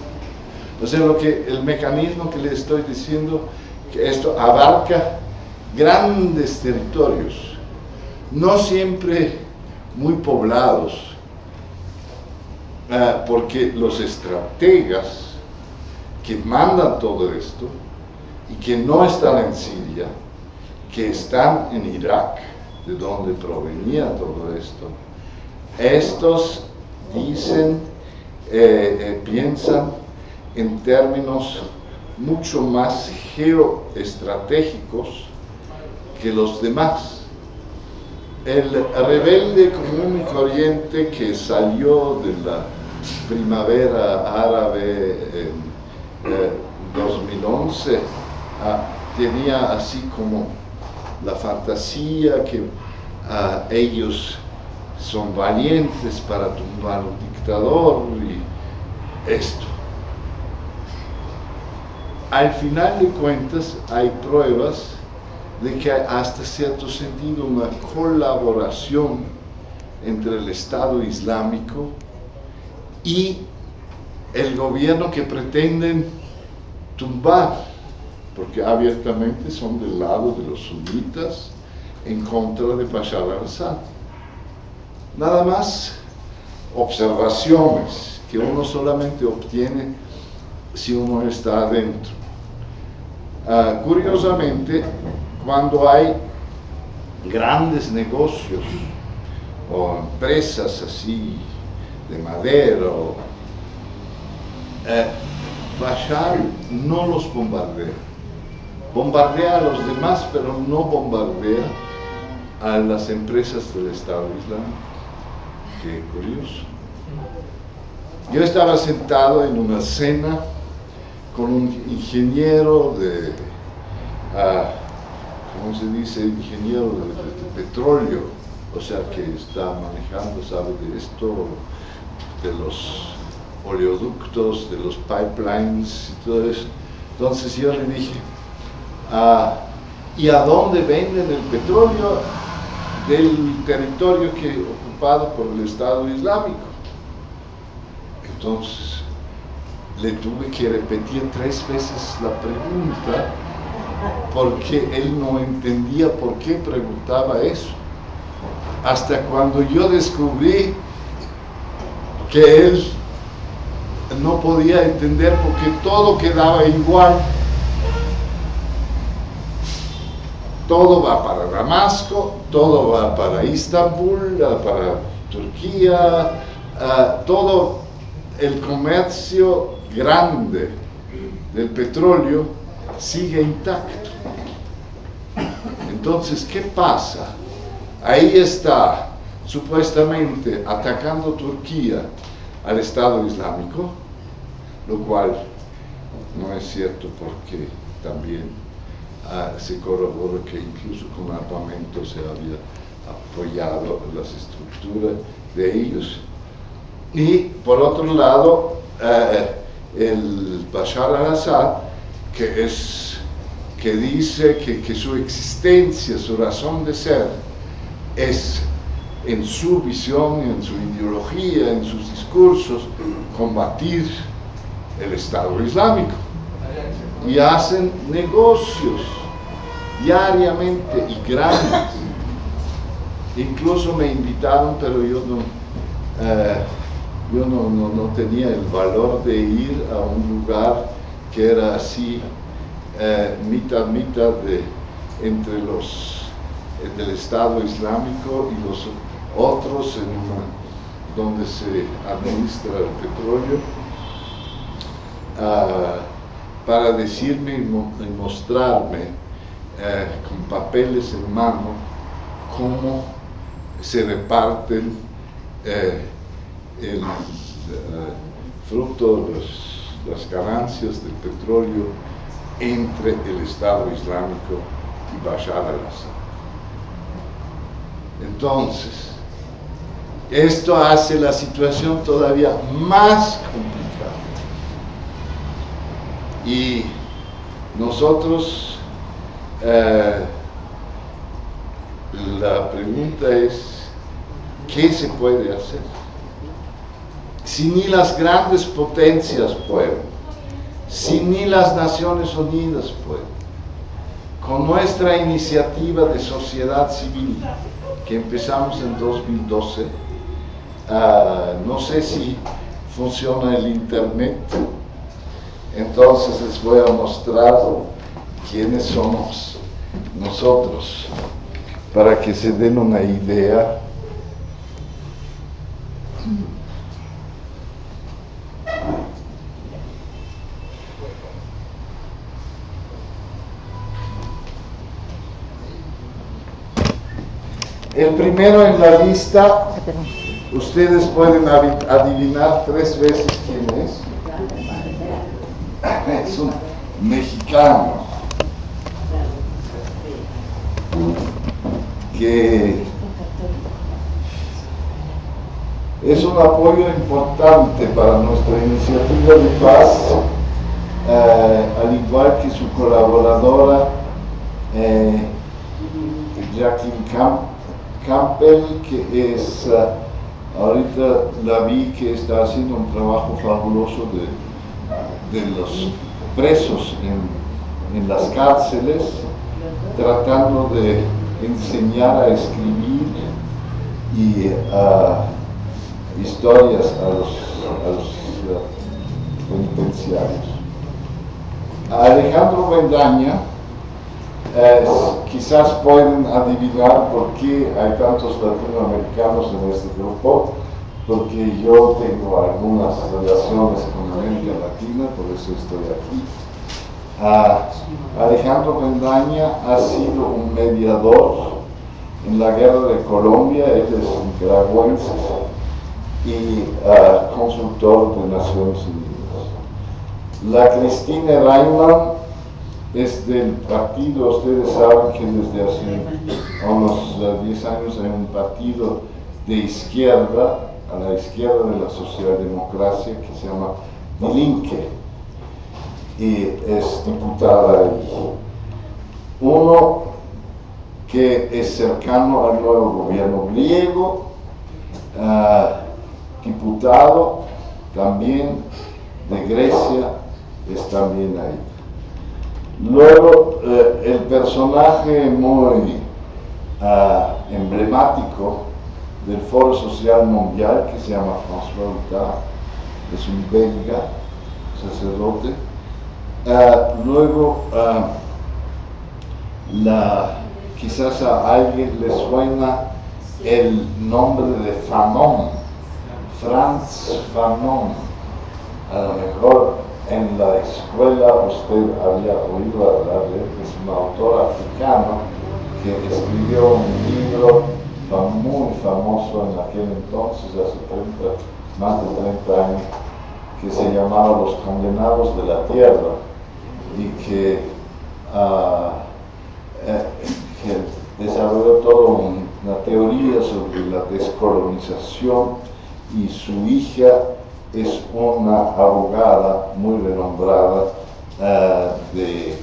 O sea, el mecanismo que le estoy diciendo, que esto abarca grandes territorios, no siempre muy poblados, porque los estrategas que mandan todo esto y que no están en Siria, que están en Irak, de donde provenía todo esto, estos dicen, piensan en términos mucho más geoestratégicos que los demás. El rebelde común y corriente que salió de la primavera árabe en 2011 tenía así como la fantasía que ellos son valientes para tumbar un dictador y esto. Al final de cuentas hay pruebas de que hay hasta cierto sentido una colaboración entre el Estado Islámico y el gobierno que pretenden tumbar, porque abiertamente son del lado de los sunitas en contra de Bashar al-Assad. Nada más observaciones que uno solamente obtiene si uno está adentro. Curiosamente, cuando hay grandes negocios o empresas así de madera, Bashar no los bombardea. Bombardea a los demás, pero no bombardea a las empresas del Estado Islámico. Qué curioso. Yo estaba sentado en una cena con un ingeniero de, ¿cómo se dice? Ingeniero de petróleo, o sea, que está manejando, sabe de esto, de los oleoductos, de los pipelines y todo eso. Entonces yo le dije, ¿y a dónde venden el petróleo del territorio ocupado por el Estado Islámico? Entonces le tuve que repetir 3 veces la pregunta, porque él no entendía por qué preguntaba eso. Hasta cuando yo descubrí que él no podía entender porque todo quedaba igual. Todo va para Damasco, todo va para Istambul, para Turquía, todo el comercio grande del petróleo sigue intacto. Entonces, ¿qué pasa? Ahí está, supuestamente, atacando Turquía al Estado Islámico, lo cual no es cierto porque también se corrobora que incluso con armamento se había apoyado las estructuras de ellos. Y por otro lado, el Bashar al-Assad, que dice que su existencia, su razón de ser, es en su visión, en su ideología, en sus discursos, combatir el Estado Islámico. Y hacen negocios diariamente y grandes. Incluso me invitaron, pero yo no tenía el valor de ir a un lugar que era así, mitad entre los del Estado Islámico y los otros, donde se administra el petróleo, para decirme y mostrarme con papeles en mano cómo se reparten el fruto, las ganancias del petróleo entre el Estado Islámico y Bashar al-Assad. Entonces, esto hace la situación todavía más complicada. Y nosotros, la pregunta es, ¿qué se puede hacer? Si ni las grandes potencias pueden, si ni las Naciones Unidas pueden, con nuestra iniciativa de sociedad civil, que empezamos en 2012, no sé si funciona el internet, entonces les voy a mostrar quiénes somos nosotros, para que se den una idea. El primero en la lista, ustedes pueden adivinar 3 veces quién es. Es un mexicano que es un apoyo importante para nuestra iniciativa de paz, al igual que su colaboradora Jacqueline Campbell, que es, ahorita la vi que está haciendo un trabajo fabuloso de los presos en las cárceles, tratando de enseñar a escribir y historias a los penitenciarios. Alejandro Bendaña, quizás pueden adivinar por qué hay tantos latinoamericanos en este grupo, porque yo tengo algunas relaciones con América Latina, por eso estoy aquí. Alejandro Bendaña ha sido un mediador en la guerra de Colombia, él es nicaragüense y consultor de Naciones Unidas. La Cristina Reimann es del partido, ustedes saben que desde hace unos 10 años hay un partido de izquierda, a la izquierda de la socialdemocracia, que se llama Die Linke, y es diputada ahí. Uno que es cercano al nuevo gobierno griego, diputado también de Grecia, es también ahí. Luego, el personaje muy emblemático del Foro Social Mundial, que se llama François Huttard, es un belga, sacerdote. Luego, quizás a alguien le suena el nombre de Fanon, Frantz Fanon. A lo mejor en la escuela usted había oído hablar de él, que es un autor africano que escribió un libro muy famoso en aquel entonces, hace más de 30 años, que se llamaba Los Condenados de la Tierra, y que desarrolló toda una teoría sobre la descolonización, y su hija es una abogada muy renombrada de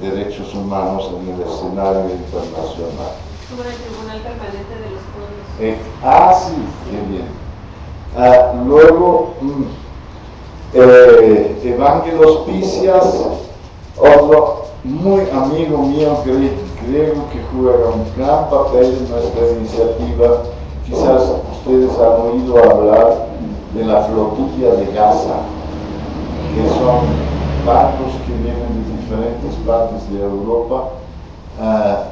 derechos humanos en el escenario internacional. Sobre el Tribunal Permanente de los Pueblos. Sí, qué bien. Luego, Evangelos Pisias, otro muy amigo mío griego que juega un gran papel en nuestra iniciativa. Quizás ustedes han oído hablar de la flotilla de Gaza, que son barcos que vienen de diferentes partes de Europa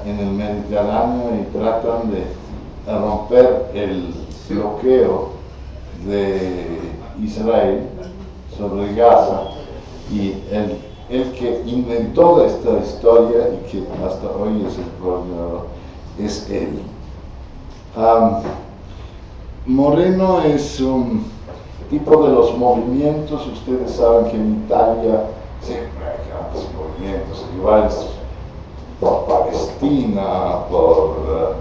en el Mediterráneo y tratan de romper el bloqueo de Israel sobre Gaza, y el que inventó esta historia y que hasta hoy es el coordinador es él. Moreno es un tipo de los movimientos. Ustedes saben que en Italia siempre hay grandes movimientos iguales por Palestina, por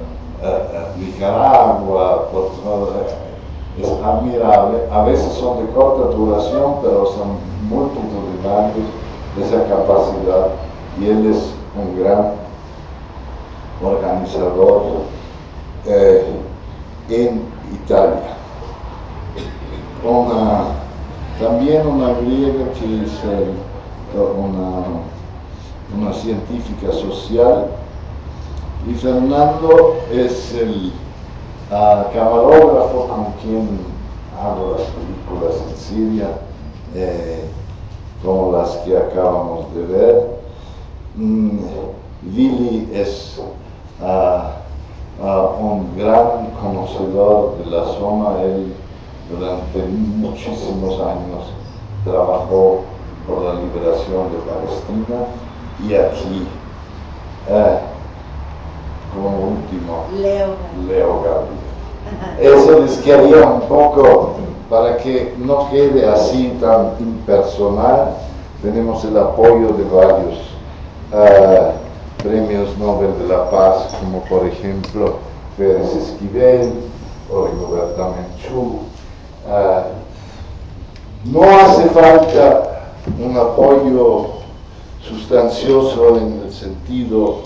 Nicaragua, es admirable. A veces son de corta duración, pero son multitudinarios de esa capacidad, y él es un gran organizador en Italia. También una griega que es una científica social, y Fernando es el camarógrafo con quien hago las películas en Siria, como las que acabamos de ver. Vili es un gran conocedor de la zona. Él durante muchísimos años trabajó por la liberación de Palestina, y aquí como último Leo Gabriel. Eso les quería un poco para que no quede así tan impersonal. Tenemos el apoyo de varios premios Nobel de la Paz, como por ejemplo Pérez Esquivel o Rigoberta Menchú. No hace falta un apoyo sustancioso en el sentido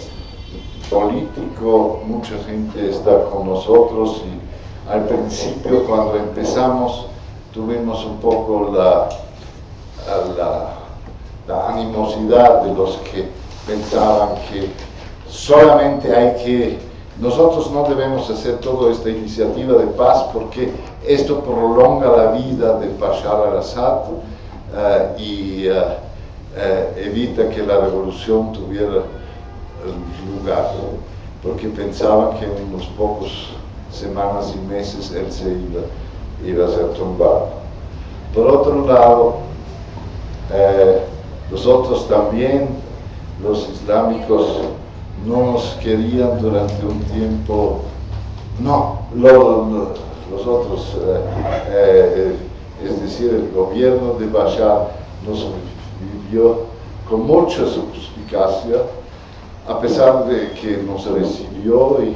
político. Mucha gente está con nosotros, y al principio, cuando empezamos, tuvimos un poco la animosidad de los que pensaban que solamente nosotros no debemos hacer toda esta iniciativa de paz porque esto prolonga la vida de Bashar al-Assad y evita que la revolución tuviera lugar, porque pensaban que en unos pocos semanas y meses él se iba a ser tumbado. Por otro lado, los otros también, los islámicos, no nos querían durante un tiempo. No, los otros, es decir, el gobierno de Bashar nos vivió con mucha suspicacia, a pesar de que nos recibió y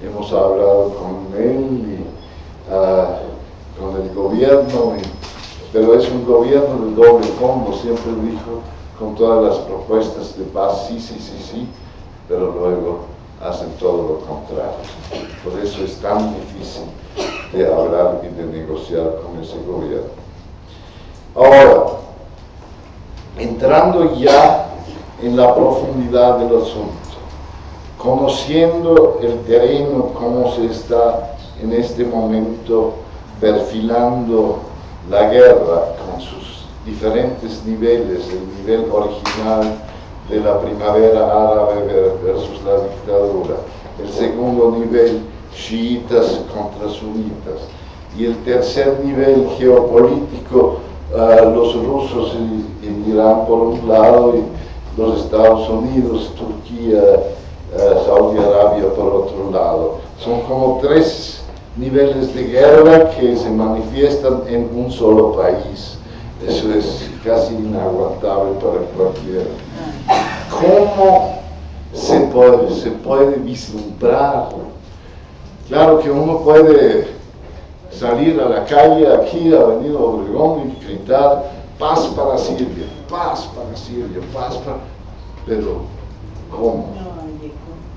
hemos hablado con él y con el gobierno, pero es un gobierno de doble fondo. Siempre dijo, con todas las propuestas de paz, sí, pero luego hacen todo lo contrario. Por eso es tan difícil de hablar y de negociar con ese gobierno. Ahora, entrando ya en la profundidad del asunto, conociendo el terreno, cómo se está en este momento perfilando la guerra con sus diferentes niveles, el nivel original de la primavera árabe versus la dictadura, el segundo nivel, chiitas contra sunitas, y el tercer nivel geopolítico, los rusos y Irán por un lado, y los Estados Unidos, Turquía, Saudi Arabia por otro lado. Son como tres niveles de guerra que se manifiestan en un solo país. Eso es casi inaguantable para cualquiera. ¿Cómo se puede vislumbrar? Claro que uno puede salir a la calle, aquí, Avenida Obregón, y gritar paz para Siria, paz para Siria, paz para... Pero, ¿cómo?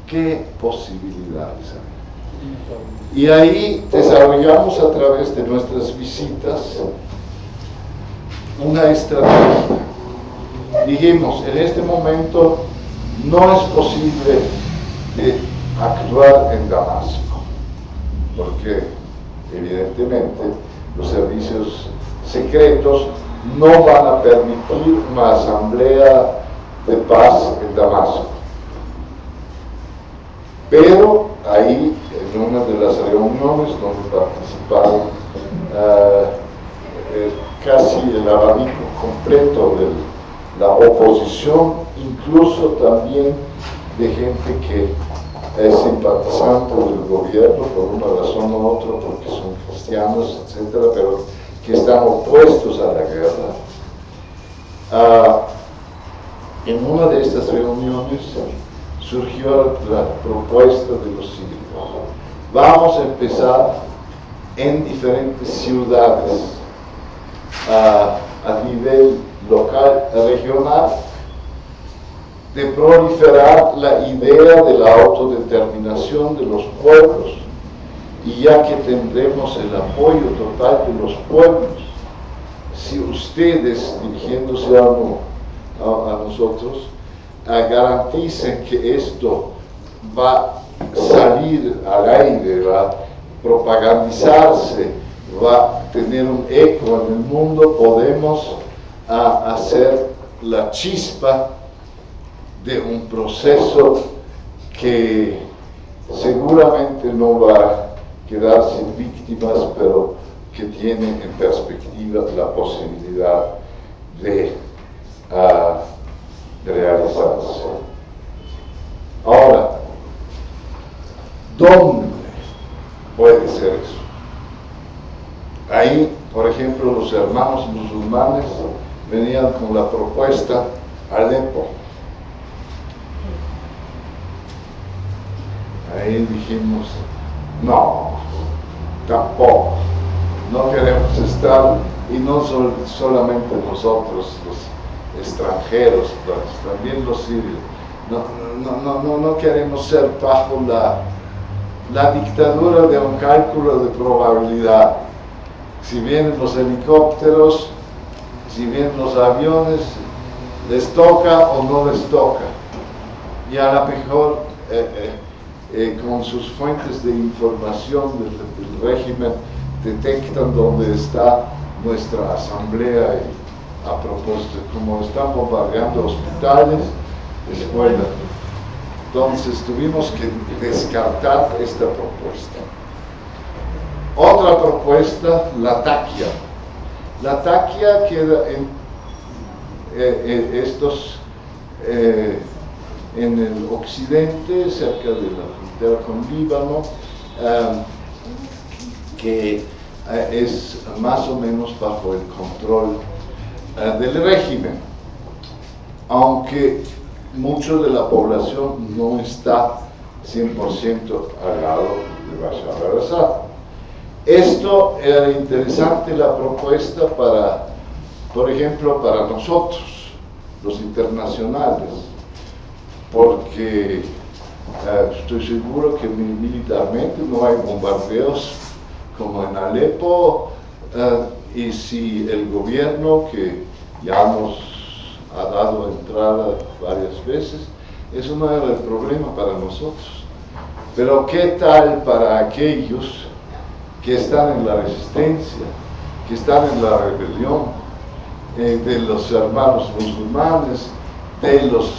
¿Qué posibilidades hay? Y ahí desarrollamos a través de nuestras visitas una estrategia. Dijimos, en este momento no es posible actuar en Damasco, porque evidentemente los servicios secretos no van a permitir una asamblea de paz en Damasco. Pero ahí, en una de las reuniones donde participaron casi el abanico completo de la oposición, incluso también de gente que es simpatizante del gobierno por una razón u otra, porque son cristianos, etcétera, pero que están opuestos a la guerra. En una de estas reuniones surgió la propuesta de los sirios. Vamos a empezar en diferentes ciudades a nivel local, regional, de proliferar la idea de la autodeterminación de los pueblos, y ya que tendremos el apoyo total de los pueblos, si ustedes, dirigiéndose a nosotros, garanticen que esto va a salir al aire, va a propagandizarse, va a tener un eco en el mundo, podemos hacer la chispa de un proceso que seguramente no va a quedar sin víctimas, pero que tiene en perspectiva la posibilidad de realizarse. Ahora, ¿dónde puede ser eso? Ahí, por ejemplo, los hermanos musulmanes venían con la propuesta Alepo. Ahí dijimos, no, tampoco, no queremos estar, y no solamente nosotros, los extranjeros, también los sirios, no queremos ser bajo la dictadura de un cálculo de probabilidad. Si vienen los helicópteros, si vienen los aviones, les toca o no les toca, y a lo mejor con sus fuentes de información del régimen detectan dónde está nuestra asamblea, y a propósito, como están bombardeando hospitales, escuelas. Entonces tuvimos que descartar esta propuesta. Otra propuesta, Latakia. Latakia queda en el occidente, cerca de la frontera con Líbano, que es más o menos bajo el control del régimen, aunque mucho de la población no está 100% al lado de Bashar al-Assad. Esto era interesante, la propuesta para, por ejemplo, para nosotros, los internacionales, porque estoy seguro que militarmente no hay bombardeos como en Alepo, y si el gobierno, que ya nos ha dado entrada varias veces, eso no era el problema para nosotros. Pero ¿qué tal para aquellos que están en la resistencia, que están en la rebelión, de los hermanos musulmanes, de los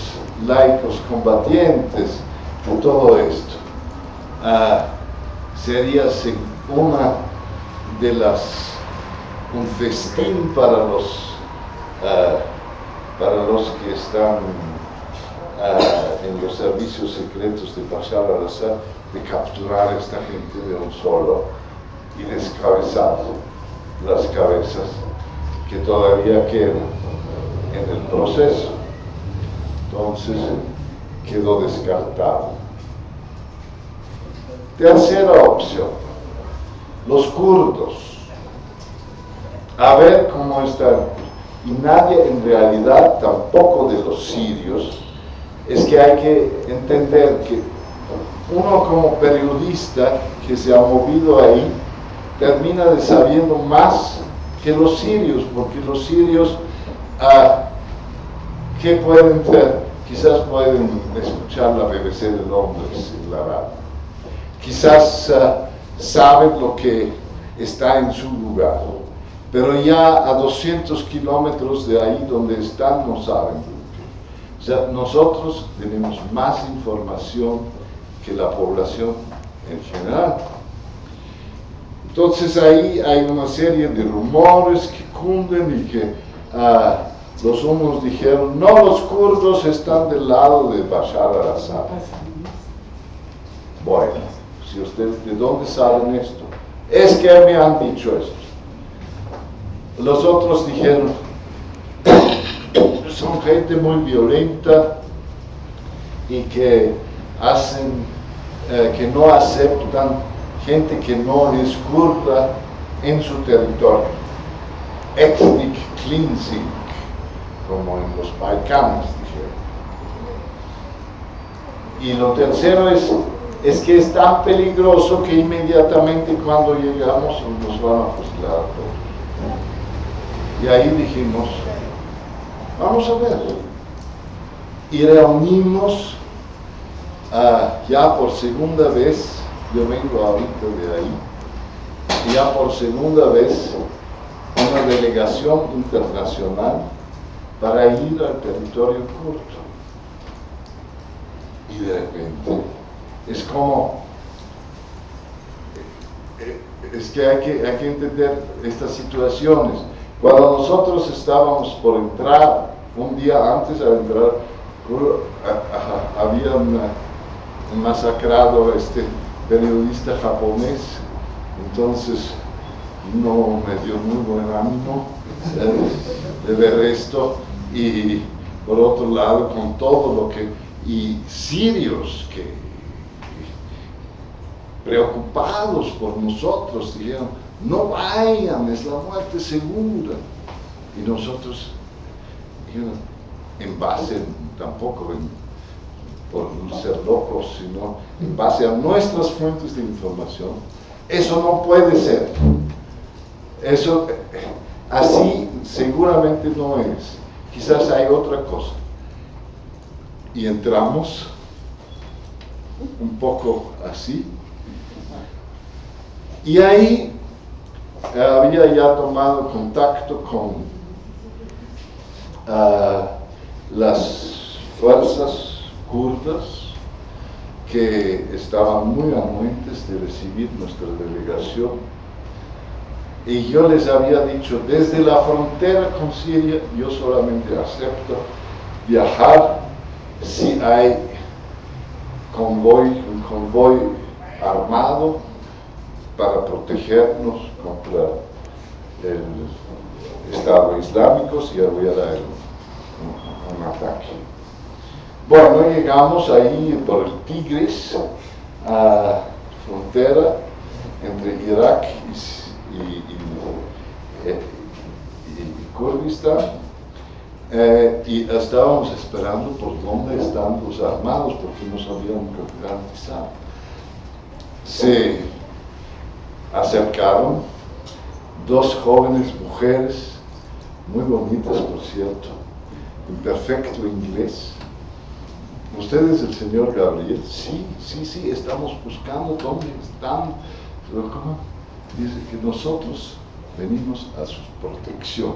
laicos combatientes, de todo esto. Sería un festín para los que están en los servicios secretos de Bashar al-Assad, de capturar a esta gente de un solo y descabezar las cabezas que todavía quedan en el proceso. Entonces quedó descartado. Tercera opción, los kurdos. A ver cómo están. Y nadie en realidad, tampoco de los sirios, es que hay que entender que uno como periodista que se ha movido ahí, termina de sabiendo más que los sirios, porque los sirios, ¿qué pueden hacer? Quizás pueden escuchar la BBC de Londres en la radio. Quizás saben lo que está en su lugar, pero ya a 200 kilómetros de ahí donde están no saben. O sea, nosotros tenemos más información que la población en general. Entonces ahí hay una serie de rumores que cunden y que los unos dijeron, no, los kurdos están del lado de Bashar al-Assad. Bueno, si ustedes, ¿de dónde saben esto? Es que me han dicho esto. Los otros dijeron, son gente muy violenta y que que no aceptan gente que no es kurda en su territorio. Ethnic cleansing, como en los Balcanes, dijeron. Y lo tercero es que es tan peligroso que inmediatamente cuando llegamos nos van a fusilar a todos. Y ahí dijimos, vamos a ver. Y reunimos ya por segunda vez, yo vengo ahorita de ahí, y ya por segunda vez una delegación internacional para ir al territorio kurdo. Y de repente es como, es que hay que entender estas situaciones. Cuando nosotros estábamos por entrar, un día antes de entrar, habían masacrado a este periodista japonés, entonces no me dio muy buen ánimo de ver esto, y por otro lado con todo lo que, y sirios que preocupados por nosotros dijeron, no vayan, es la muerte segura, y nosotros en base, tampoco por ser locos, sino en base a nuestras fuentes de información, eso no puede ser, eso así seguramente no es, quizás hay otra cosa. Y entramos un poco así, y ahí había ya tomado contacto con las fuerzas kurdas que estaban muy anuentes de recibir nuestra delegación, y yo les había dicho, desde la frontera con Siria yo solamente acepto viajar si hay un convoy armado para protegernos contra el Estado Islámico si hubiera un ataque. Bueno, llegamos ahí por el Tigris, a la frontera entre Irak y Kurdistán, y estábamos esperando por dónde están los armados, porque nos habían garantizado. Se acercaron dos jóvenes mujeres, muy bonitas por cierto, en perfecto inglés. ¿Usted es el señor Gabriel? Sí, estamos buscando dónde están. ¿Cómo? dice que nosotros venimos a su protección.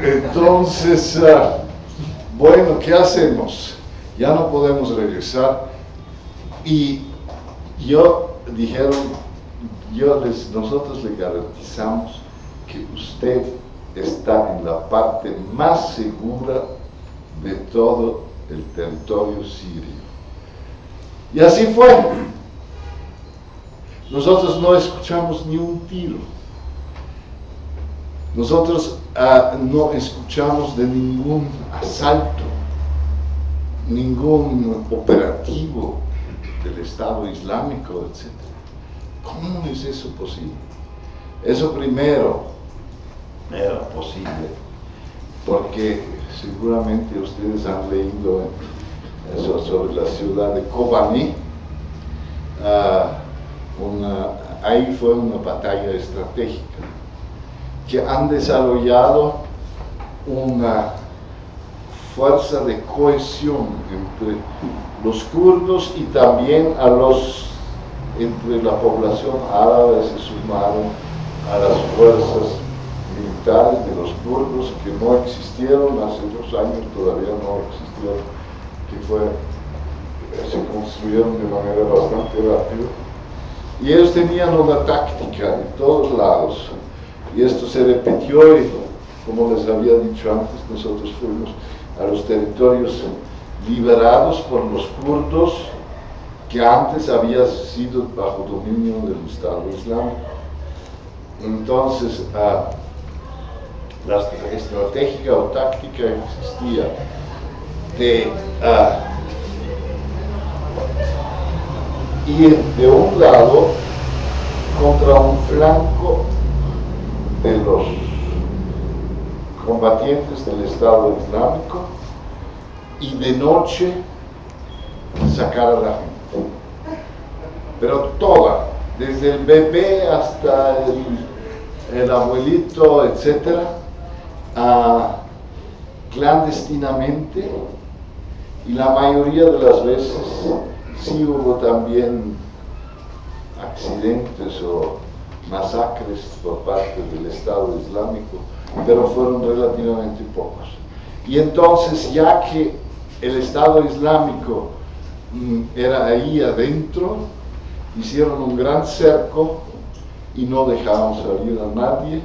Entonces, bueno, ¿qué hacemos? Ya no podemos regresar. Y nosotros le garantizamos que usted está en la parte más segura de todo el territorio sirio. Y así fue. Nosotros no escuchamos ni un tiro. Nosotros no escuchamos de ningún asalto, ningún operativo del Estado Islámico, etc. ¿Cómo es eso posible? Eso primero era posible porque seguramente ustedes han leído eso sobre la ciudad de Kobani. Ahí fue una batalla estratégica que han desarrollado una fuerza de cohesión entre los kurdos y también entre la población árabe. Se sumaron a las fuerzas militares de los kurdos que no existieron hace 2 años, todavía no existieron, se construyeron de manera bastante rápida, y ellos tenían una táctica de todos lados, y esto se repitió, y como les había dicho antes, nosotros fuimos a los territorios liberados por los kurdos que antes había sido bajo dominio del Estado Islámico. Entonces, la estrategia o táctica existía de ir de un lado contra un flanco de los combatientes del Estado Islámico y de noche sacar a la gente, pero toda, desde el bebé hasta el abuelito, etcétera, clandestinamente, y la mayoría de las veces sí hubo también accidentes o masacres por parte del Estado Islámico, pero fueron relativamente pocos. Y entonces, ya que el Estado Islámico era ahí adentro, hicieron un gran cerco y no dejaron salir a nadie,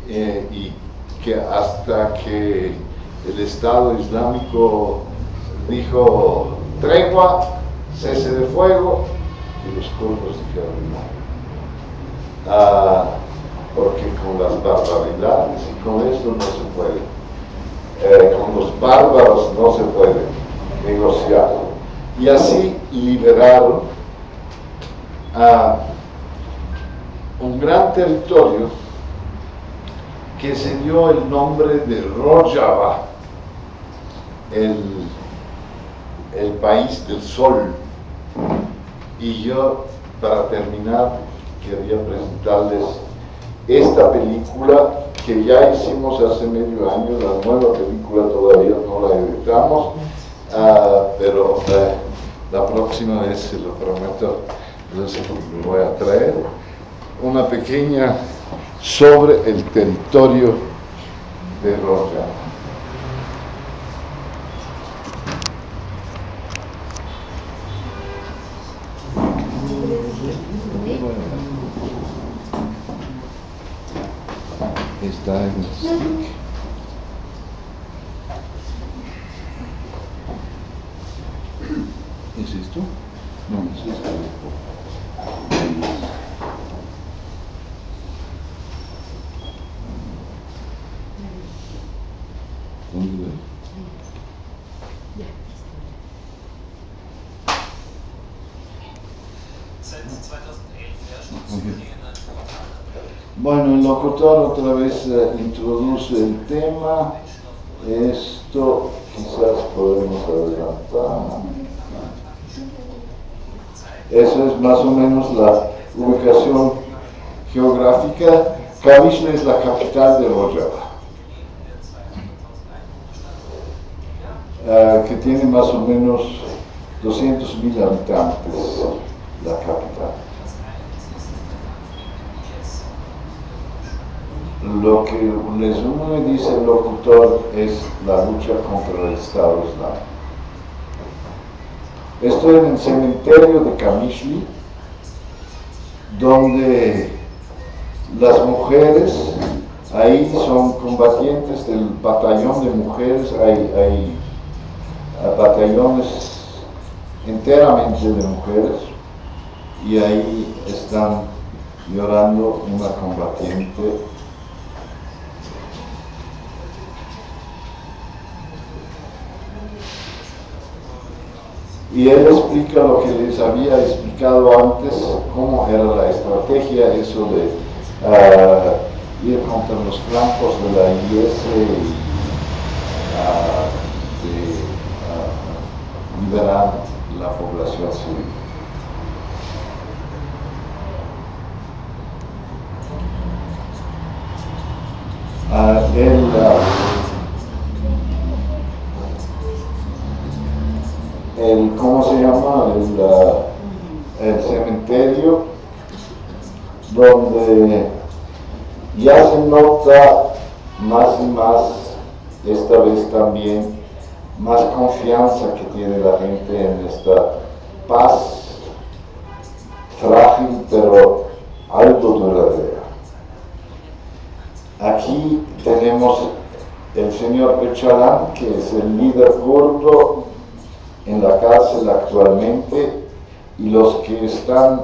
y que hasta que el Estado Islámico dijo tregua, cese de fuego, y los kurdos dijeron no, porque con las barbaridades y con esto no se puede, con los bárbaros no se puede negociar. Y así liberaron un gran territorio que se dio el nombre de Rojava, el país del sol. Y yo, para terminar, quería presentarles esta película que ya hicimos hace medio año. La nueva película todavía no la editamos, pero la próxima vez, se lo prometo, les voy a traer una pequeña sobre el territorio de Rojava. Está en el stick. ¿Es esto? No, es esto. ¿Dónde ve? Bueno, el locutor otra vez introduce el tema. Esto quizás podemos adelantar. Eso es más o menos la ubicación geográfica. Kavishne es la capital de Rojava, que tiene más o menos 200.000 habitantes, la capital. lo que les une, dice el locutor, es la lucha contra el Estado Islámico. Estoy en el cementerio de Qamishli, donde las mujeres ahí son combatientes del batallón de mujeres, hay batallones enteramente de mujeres, y ahí están llorando una combatiente. Y él explica lo que les había explicado antes, cómo era la estrategia, eso de ir contra los flancos de la IS y liberar la población civil. ¿Cómo se llama? El cementerio, donde ya se nota más y más, esta vez también, más confianza que tiene la gente en esta paz frágil pero algo duradera. Aquí tenemos el señor Öcalan, que es el líder kurdo en la cárcel actualmente, y los que están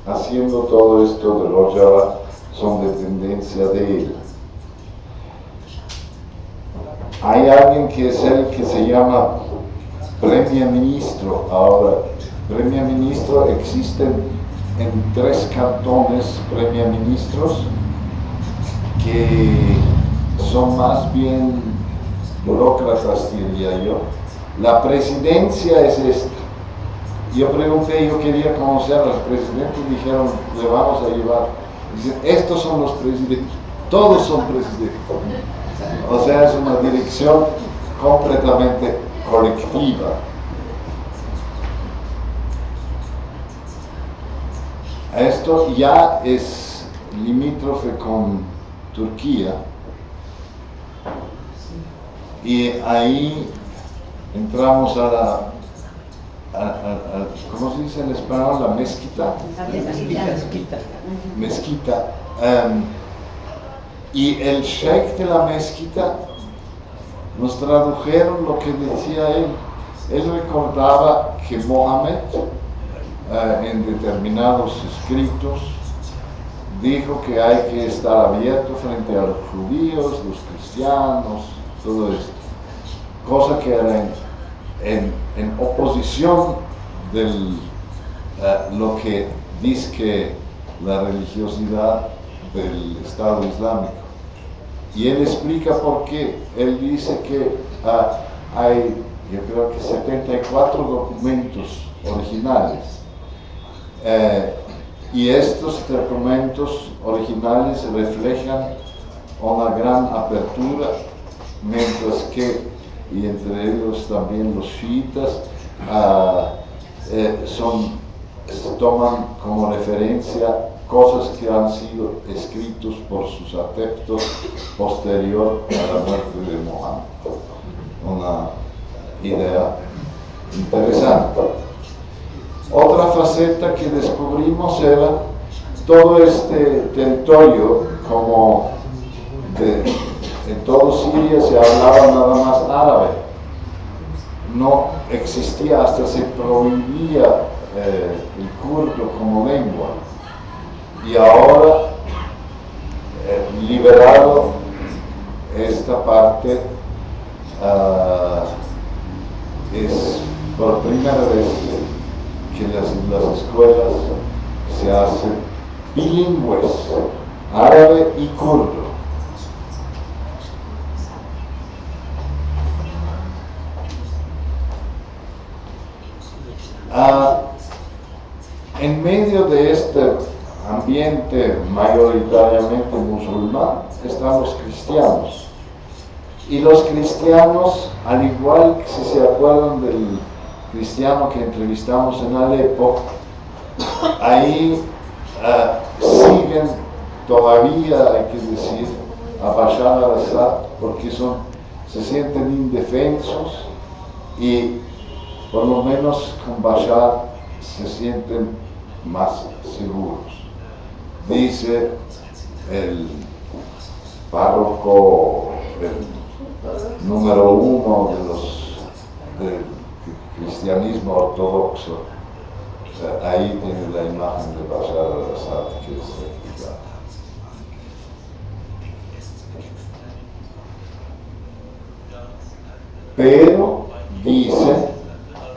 haciendo todo esto de Rojava son de tendencia de él. Hay alguien que es el que se llama Premier Ministro. Ahora, Premier Ministro existen en 3 cantones Premier Ministros que son más bien burócratas, diría yo. La presidencia es esta. Yo pregunté, yo quería conocer a los presidentes, y dijeron, le vamos a llevar. Dicen, estos son los presidentes, todos son presidentes. O sea, es una dirección completamente colectiva. Esto ya es limítrofe con Turquía, y ahí entramos a ¿cómo se dice en español? La mezquita. Mezquita. Y el sheikh de la mezquita nos tradujeron lo que decía él. Él recordaba que Mohammed, en determinados escritos, dijo que hay que estar abierto frente a los judíos, los cristianos, todo esto. Cosa que era en oposición de lo que dice que la religiosidad del Estado Islámico. Y él explica por qué. Él dice que hay, yo creo que 74 documentos originales, y estos documentos originales reflejan una gran apertura, mientras que, y entre ellos también los chiitas, toman como referencia cosas que han sido escritos por sus adeptos posterior a la muerte de Mohammed. Una idea interesante. Otra faceta que descubrimos era todo este territorio, como en todo Siria se hablaba nada más árabe. No existía, hasta se prohibía el kurdo como lengua. Y ahora, liberado esta parte, es por primera vez que las escuelas se hacen bilingües, árabe y kurdo. En medio de este ambiente mayoritariamente musulmán están los cristianos. Y los cristianos, al igual que si se acuerdan del cristiano que entrevistamos en Alepo, ahí siguen todavía, hay que decir, a Bashar al-Assad, porque se sienten indefensos y por lo menos con Bashar se sienten más seguros. Dice el párroco, el número 1 del cristianismo ortodoxo, ahí tiene la imagen de Bashar al-Assad, que es replicada. Pero dice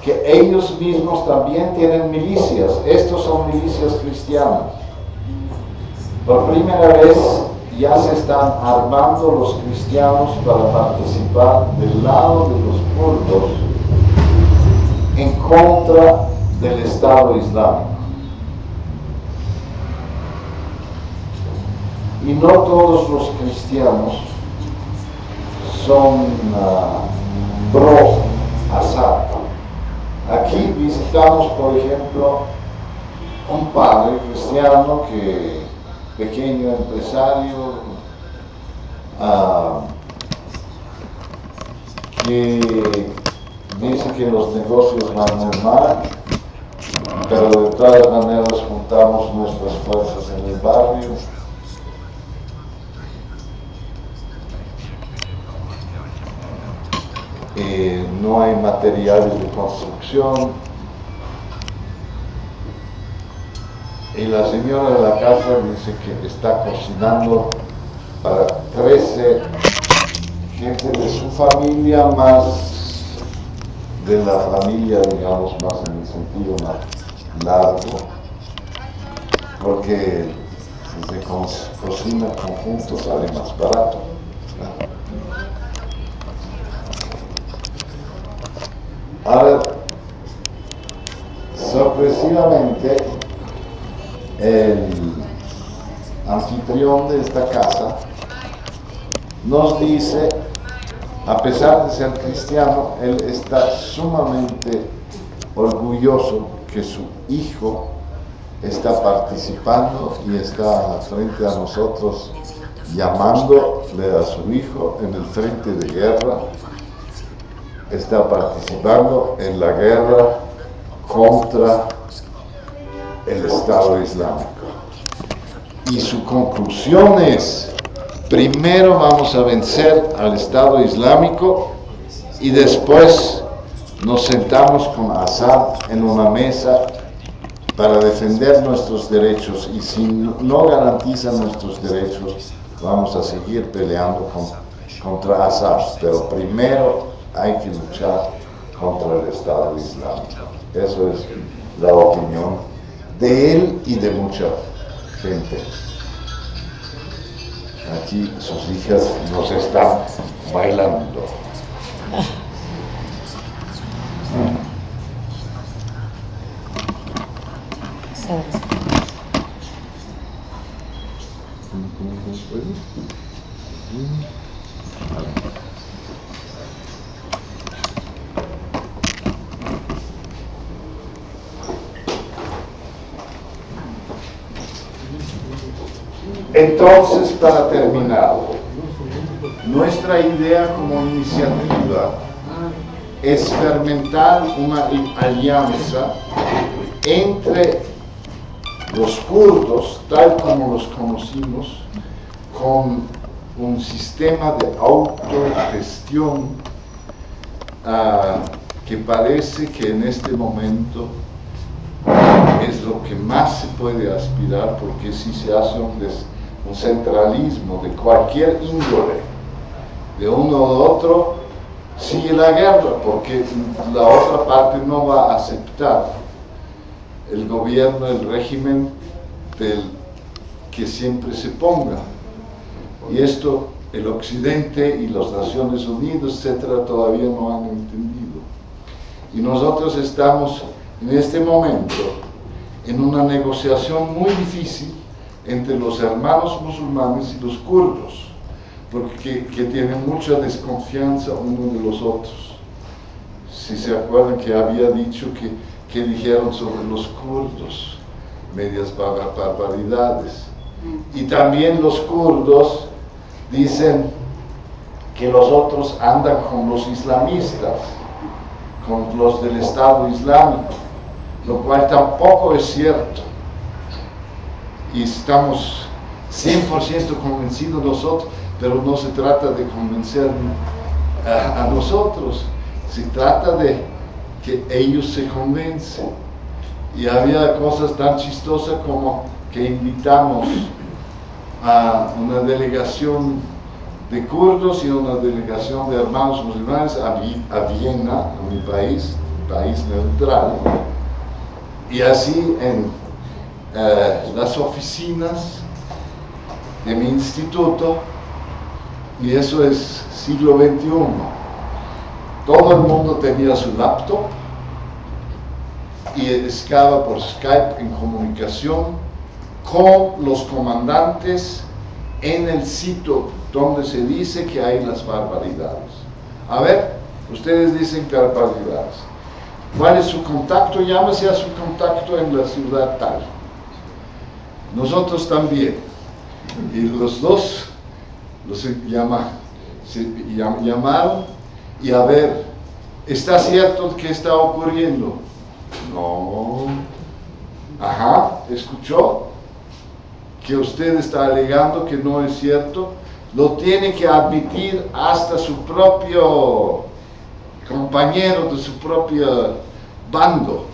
que ellos mismos también tienen milicias. Estos son milicias cristianas. Por primera vez ya se están armando los cristianos para participar del lado de los kurdos en contra del Estado Islámico. Y no todos los cristianos son pro-Assad. Aquí visitamos, por ejemplo, un padre cristiano, pequeño empresario, que dice que los negocios van muy mal, pero de todas maneras juntamos nuestras fuerzas en el barrio. No hay materiales de construcción, y la señora de la casa dice que está cocinando para 13 gente de su familia, más de la familia, digamos, más en el sentido más largo, porque si se cocina conjunto sale más barato. Ahora, sorpresivamente, el anfitrión de esta casa nos dice, a pesar de ser cristiano, él está sumamente orgulloso que su hijo está participando y está frente a nosotros, llamándole a su hijo en el frente de guerra. Está participando en la guerra contra el Estado Islámico. Y su conclusión es: primero vamos a vencer al Estado Islámico y después nos sentamos con Assad en una mesa para defender nuestros derechos, y si no garantizan nuestros derechos vamos a seguir peleando contra Assad, pero primero hay que luchar contra el Estado Islámico. Eso es la opinión de él y de mucha gente. Aquí sus hijas nos están bailando. Entonces, para terminar, nuestra idea como iniciativa es fermentar una alianza entre los kurdos, tal como los conocimos, con un sistema de autogestión que parece que en este momento es lo que más se puede aspirar, porque si se hace un centralismo de cualquier índole, de uno o otro, sigue la guerra, porque la otra parte no va a aceptar el gobierno, el régimen que siempre se ponga. Y esto el Occidente y las Naciones Unidas, etcétera, todavía no han entendido. Y nosotros estamos en este momento en una negociación muy difícil entre los hermanos musulmanes y los kurdos, porque tienen mucha desconfianza uno de los otros. Si se acuerdan que había dicho que dijeron sobre los kurdos medias barbaridades, Y también los kurdos dicen que los otros andan con los islamistas, con los del Estado Islámico, lo cual tampoco es cierto. Y estamos 100% convencidos nosotros, pero no se trata de convencer a nosotros, se trata de que ellos se convencen. Y había cosas tan chistosas como que invitamos a una delegación de kurdos y una delegación de hermanos musulmanes a Viena, a mi país neutral, y así en las oficinas de mi instituto, y eso es siglo XXI. Todo el mundo tenía su laptop y estaba por Skype en comunicación con los comandantes en el sitio donde se dice que hay las barbaridades. A ver, ustedes dicen barbaridades. ¿Cuál es su contacto? Llámese a su contacto en la ciudad tal. Nosotros también. Y los dos llamaron y a ver, ¿está cierto que está ocurriendo? No. Ajá, ¿escuchó? Que usted está alegando que no es cierto. Lo tiene que admitir hasta su propio compañero de su propio bando.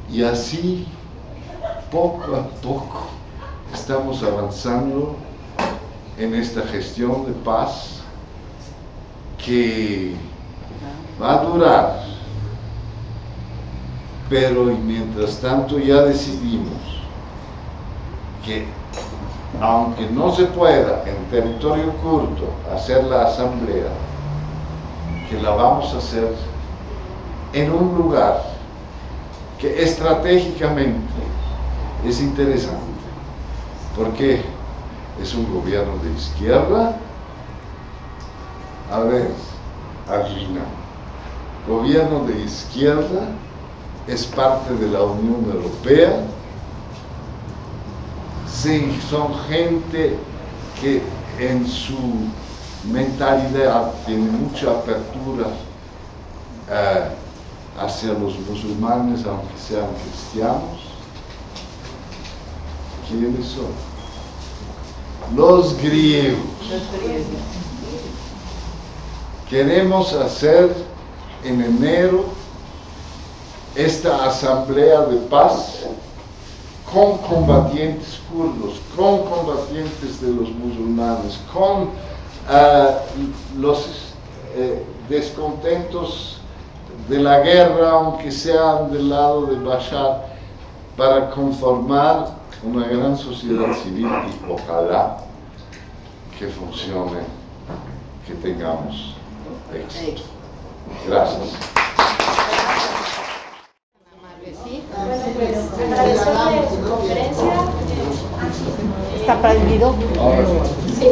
Y así, poco a poco, estamos avanzando en esta gestión de paz que va a durar, pero mientras tanto ya decidimos que aunque no se pueda en territorio kurdo hacer la asamblea, que la vamos a hacer en un lugar que estratégicamente es interesante, porque es un gobierno de izquierda. A ver, adivina, gobierno de izquierda, es parte de la Unión Europea, sí, son gente que en su mentalidad tiene mucha apertura hacia los musulmanes, aunque sean cristianos. ¿Quiénes son? Los griegos. Queremos hacer en enero esta asamblea de paz con combatientes kurdos, con combatientes de los musulmanes, con los descontentos de la guerra, aunque sean del lado de Bashar, para conformar una gran sociedad civil y ojalá que funcione, que tengamos éxito. Gracias. Agradecerle su conferencia. ¿Está prohibido? ¿Se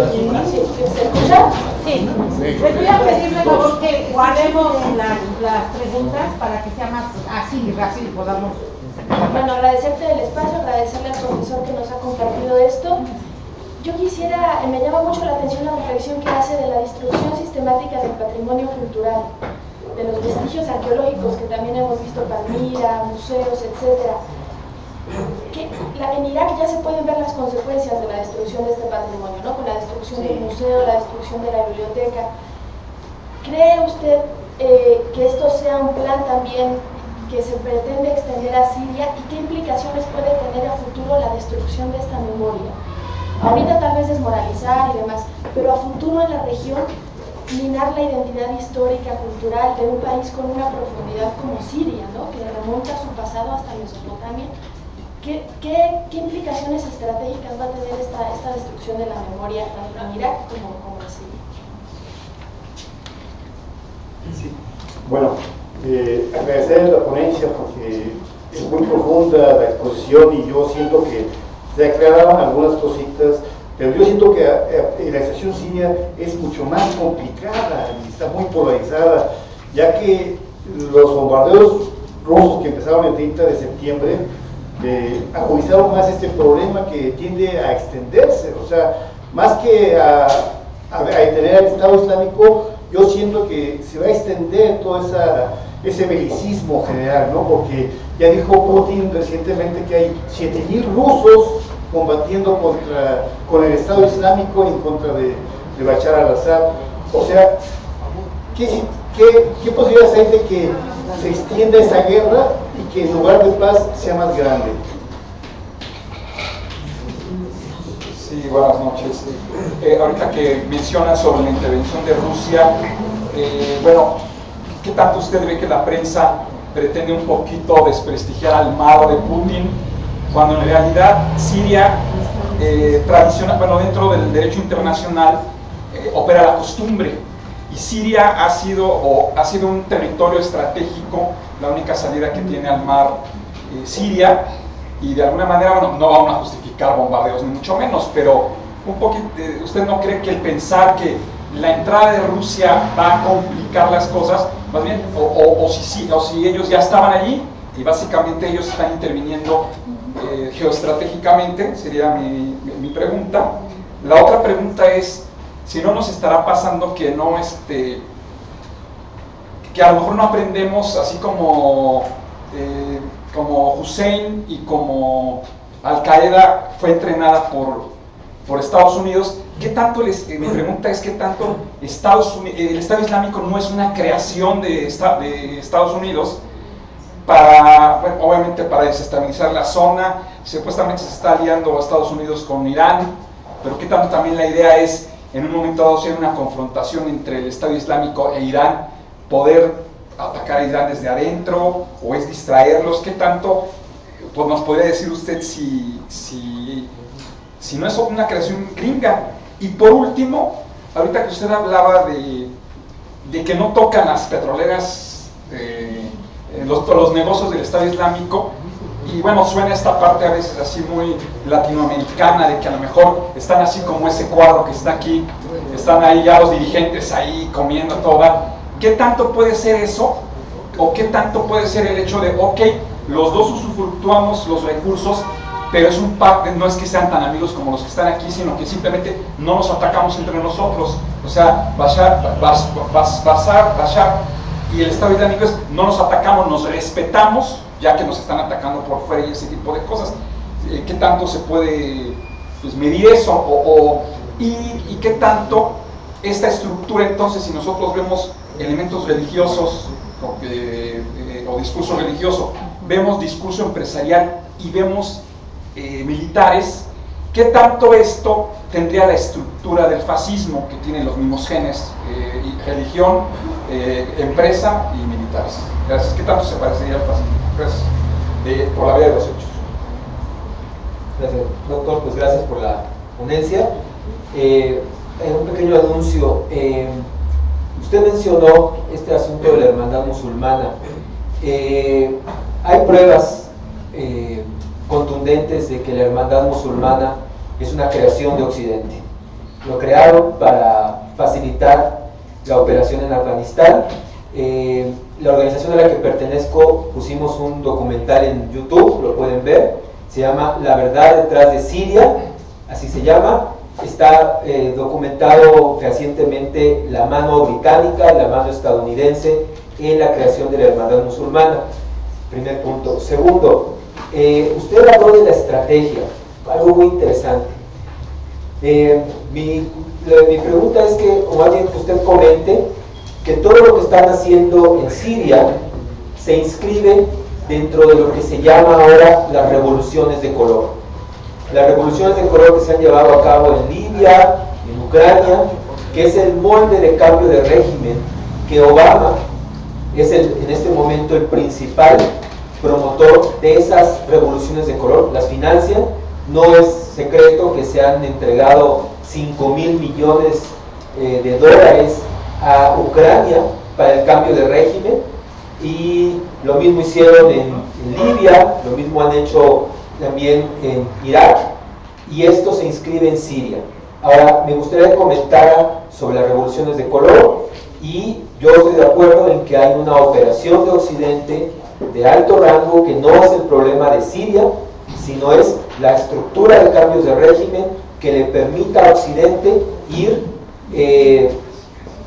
escucha? Sí. Les voy a pedirle por favor que guardemos las preguntas para que sea más así rápido y podamos. Bueno, agradecerte el espacio, agradecerle al profesor que nos ha compartido esto. Yo quisiera, me llama mucho la atención la reflexión que hace de la destrucción sistemática del patrimonio cultural, de los vestigios arqueológicos que también hemos visto, Palmira, museos, etc. En Irak ya se pueden ver las consecuencias de la destrucción de este patrimonio, ¿no? Con la destrucción del museo, la destrucción de la biblioteca. ¿Cree usted que esto sea un plan también que se pretende extender a Siria y qué implicaciones puede tener a futuro la destrucción de esta memoria? Ahorita tal vez desmoralizar y demás, pero a futuro en la región minar la identidad histórica, cultural de un país con una profundidad como Siria, ¿no? Que remonta su pasado hasta Mesopotamia. ¿Qué implicaciones estratégicas va a tener esta destrucción de la memoria tanto en Irak como en Siria? Sí. Bueno, agradecer la ponencia porque es muy profunda la exposición y yo siento que se aclaraban algunas cositas, pero yo siento que la situación siria es mucho más complicada y está muy polarizada, ya que los bombardeos rusos que empezaron el 30 de septiembre agudizado más este problema que tiende a extenderse. O sea, más que a detener al Estado Islámico, yo siento que se va a extender todo ese belicismo general, ¿no? Porque ya dijo Putin recientemente que hay 7.000 rusos combatiendo con el Estado Islámico en contra de Bashar al-Assad. O sea, ¿qué posibilidades hay de que se extienda esa guerra y que en lugar de paz sea más grande? Sí, buenas noches. Ahorita que menciona sobre la intervención de Rusia, bueno, ¿qué tanto usted ve que la prensa pretende un poquito desprestigiar al malo de Putin, cuando en realidad Siria, tradicional, bueno, dentro del derecho internacional, opera la costumbre, y Siria ha sido un territorio estratégico, la única salida que tiene al mar Siria, y de alguna manera, bueno, no vamos a justificar bombardeos ni mucho menos, pero un poquito, ¿usted no cree que el pensar que la entrada de Rusia va a complicar las cosas, más bien, o si ellos ya estaban allí y básicamente ellos están interviniendo geoestratégicamente? Sería mi pregunta. La otra pregunta es si no nos estará pasando que que a lo mejor no aprendemos, así como Hussein y como Al-Qaeda fue entrenada por Estados Unidos. ¿Qué tanto mi pregunta es, ¿qué tanto el Estado Islámico no es una creación de Estados Unidos para, bueno, obviamente para desestabilizar la zona? Supuestamente se está aliando a Estados Unidos con Irán, pero ¿qué tanto también la idea es, en un momento dado, si hay una confrontación entre el Estado Islámico e Irán, poder atacar a Irán desde adentro, o es distraerlos? ¿Qué tanto pues, nos podría decir usted si no es una creación gringa? Y por último, ahorita que usted hablaba de que no tocan las petroleras, los negocios del Estado Islámico, y bueno, suena esta parte a veces así muy latinoamericana, de que a lo mejor están así como ese cuadro que está aquí, están ahí ya los dirigentes ahí comiendo toda. ¿Qué tanto puede ser eso? ¿O qué tanto puede ser el hecho de, ok, los dos usufructuamos los recursos, pero es no es que sean tan amigos como los que están aquí, sino que simplemente no nos atacamos entre nosotros? O sea, Bashar y el Estado Islámico no nos atacamos, nos respetamos, ya que nos están atacando por fuera y ese tipo de cosas. ¿Qué tanto se puede medir eso? ¿Y qué tanto esta estructura, entonces, si nosotros vemos elementos religiosos o discurso religioso, vemos discurso empresarial y vemos militares, ¿qué tanto esto tendría la estructura del fascismo, que tiene los mismos genes, religión, empresa y militares? Gracias. ¿Qué tanto se parecería al fascismo? Gracias. Por la vía de los hechos. Gracias, doctor. Pues gracias por la ponencia. Un pequeño anuncio. Usted mencionó este asunto de la hermandad musulmana. Hay pruebas contundentes de que la hermandad musulmana es una creación de Occidente. Lo crearon para facilitar la operación en Afganistán. La organización a la que pertenezco pusimos un documental en YouTube, lo pueden ver, se llama La verdad detrás de Siria, así se llama. Está documentado fehacientemente la mano británica y la mano estadounidense en la creación de la hermandad musulmana. Primer punto. Segundo, usted habló de la estrategia, algo muy interesante. Mi pregunta es que, o alguien que usted comente, que todo lo que están haciendo en Siria se inscribe dentro de lo que se llama ahora las revoluciones de color. Las revoluciones de color que se han llevado a cabo en Libia, en Ucrania, que es el molde de cambio de régimen, que Obama es en este momento el principal promotor de esas revoluciones de color, las financia. No es secreto que se han entregado 5.000 millones de dólares a Ucrania para el cambio de régimen, y lo mismo hicieron en Libia, lo mismo han hecho también en Irak, y esto se inscribe en Siria. Ahora, me gustaría que comentara sobre las revoluciones de color, y yo estoy de acuerdo en que hay una operación de Occidente de alto rango que no es el problema de Siria, sino es la estructura de cambios de régimen que le permita a Occidente ir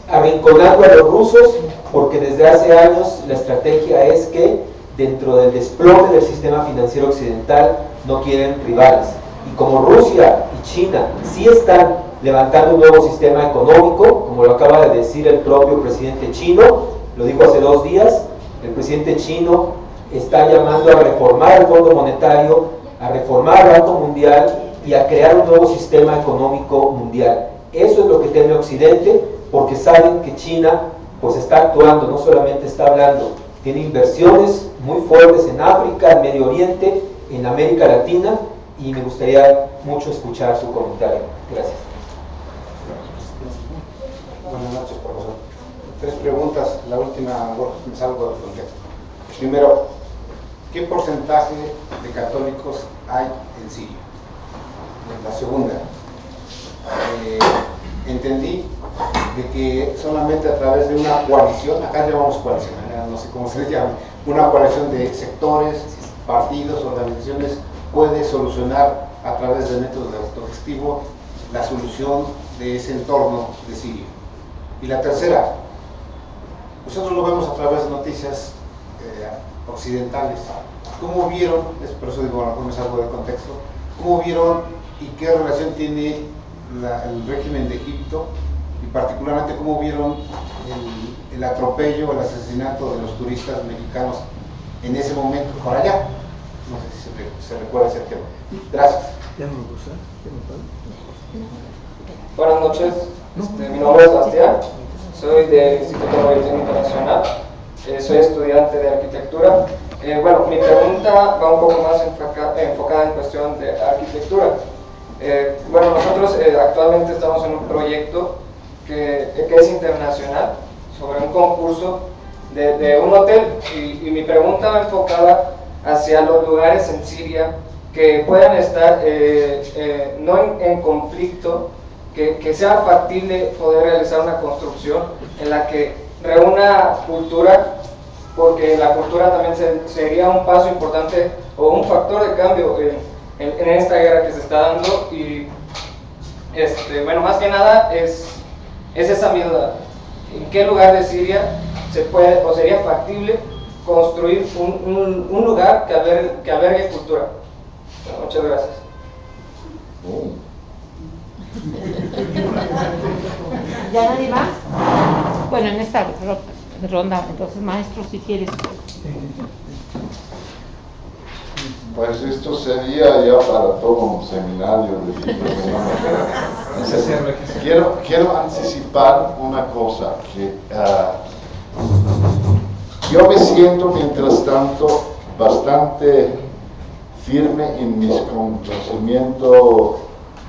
arrinconando a los rusos, porque desde hace años la estrategia es que dentro del desplome del sistema financiero occidental no quieren rivales. Y como Rusia y China sí están levantando un nuevo sistema económico, como lo acaba de decir el propio presidente chino, lo dijo hace 2 días, el presidente chino está llamando a reformar el Fondo Monetario, a reformar el Banco Mundial y a crear un nuevo sistema económico mundial. Eso es lo que teme Occidente, porque saben que China pues está actuando, no solamente está hablando, tiene inversiones muy fuertes en África, en Medio Oriente, en América Latina, y me gustaría mucho escuchar su comentario. Gracias. Buenas noches, profesor. 3 preguntas, la última me salgo del contexto. Primero, ¿qué porcentaje de católicos hay en Siria? La segunda, entendí de que solamente a través de una coalición, acá llamamos coalición, no sé cómo se le llama, una coalición de sectores, partidos, organizaciones, puede solucionar a través de métodos de autogestivo la solución de ese entorno de Siria. Y la tercera, nosotros lo vemos a través de noticias occidentales. ¿Cómo vieron, por eso digo, a lo mejor me salgo del contexto, cómo vieron y qué relación tiene el régimen de Egipto, y particularmente cómo vieron el atropello, el asesinato de los turistas mexicanos en ese momento por allá? No sé si se recuerda ese tema. Gracias. Buenas noches, mi nombre es Sebastián, soy del Instituto Marítim Internacional, soy estudiante de arquitectura. Bueno, mi pregunta va un poco más enfocada en cuestión de arquitectura. Bueno, nosotros actualmente estamos en un proyecto que es internacional, sobre un concurso de un hotel, y mi pregunta va enfocada hacia los lugares en Siria que puedan estar no en conflicto, que sea factible poder realizar una construcción en la que reúna cultura, porque la cultura también sería un paso importante o un factor de cambio en esta guerra que se está dando. Y bueno, más que nada es esa mi duda: ¿en qué lugar de Siria se puede o sería factible construir un lugar que albergue cultura? Bueno, muchas gracias. ¿Ya nadie más? Bueno, en esta ronda, entonces, maestro, si quieres. Pues esto sería ya para todo un seminario de quiero anticipar una cosa, que yo me siento mientras tanto bastante firme en mis conocimientos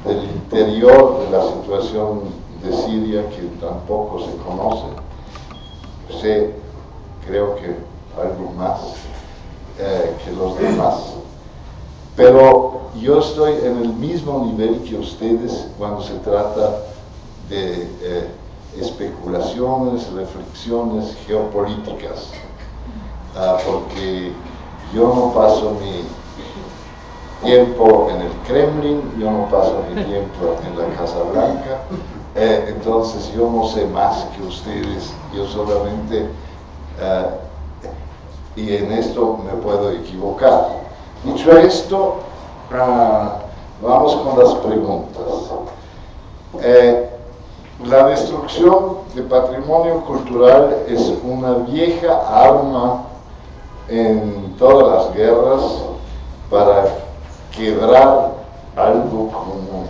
del interior de la situación de Siria, que tampoco se conoce. Sé, creo que algo más que los demás, pero yo estoy en el mismo nivel que ustedes cuando se trata de especulaciones, reflexiones geopolíticas, porque yo no paso mi tiempo en el Kremlin, yo no paso mi tiempo en la Casa Blanca, entonces yo no sé más que ustedes, yo solamente, y en esto me puedo equivocar. Dicho esto, vamos con las preguntas. La destrucción de patrimonio cultural es una vieja arma en todas las guerras para quebrar algo como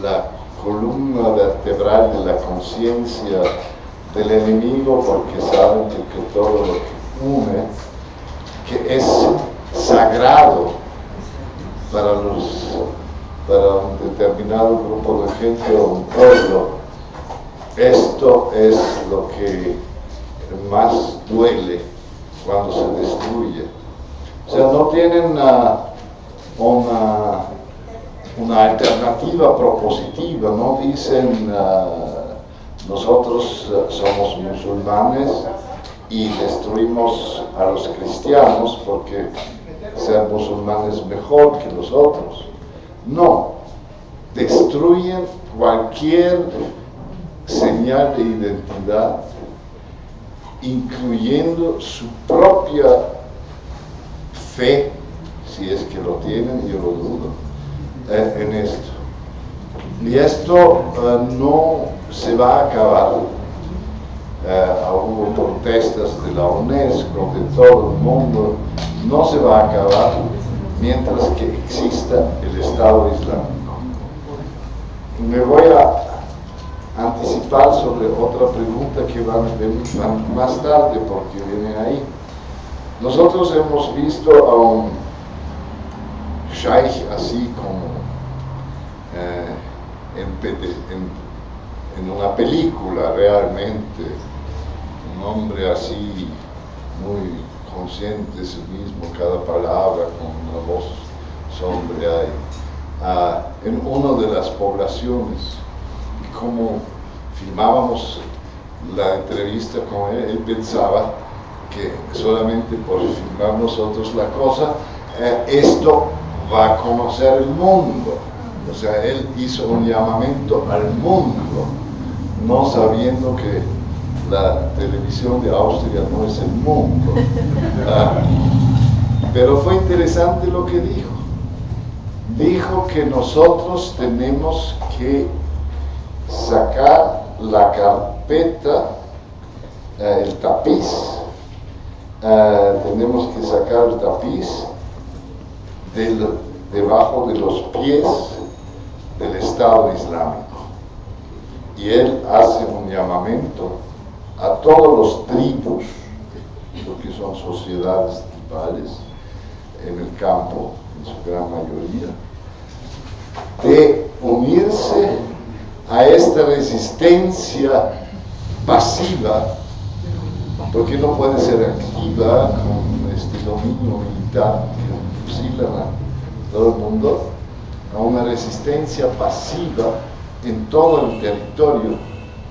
la columna vertebral de la conciencia del enemigo, porque saben que todo lo que une, que es sagrado para un determinado grupo de gente o un pueblo, esto es lo que más duele cuando se destruye. O sea, no tienen una alternativa propositiva, no dicen nosotros somos musulmanes y destruimos a los cristianos porque ser musulmanes es mejor que los otros. No, destruyen cualquier señal de identidad, incluyendo su propia fe, si es que lo tienen, yo lo dudo, en esto. Y esto no se va a acabar. Hubo protestas de la UNESCO, de todo el mundo, no se va a acabar mientras que exista el Estado Islámico. Me voy a anticipar sobre otra pregunta que van más tarde porque viene ahí. Nosotros hemos visto a un sheikh así como en una película realmente, un hombre así muy consciente de sí mismo, cada palabra con una voz sombría, en una de las poblaciones. Y como filmábamos la entrevista con él, él pensaba que solamente por filmar nosotros la cosa, esto va a conocer el mundo. O sea, él hizo un llamamiento al mundo, no sabiendo que la televisión de Austria no es el mundo. Pero fue interesante lo que dijo. Dijo que nosotros tenemos que sacar la carpeta, el tapiz, tenemos que sacar el tapiz debajo de los pies del Estado Islámico. Y él hace un llamamiento a todos los tribus, porque son sociedades tribales en el campo, en su gran mayoría, de unirse a esta resistencia pasiva, porque no puede ser activa con este dominio militar que fusilan a todo el mundo, a una resistencia pasiva en todo el territorio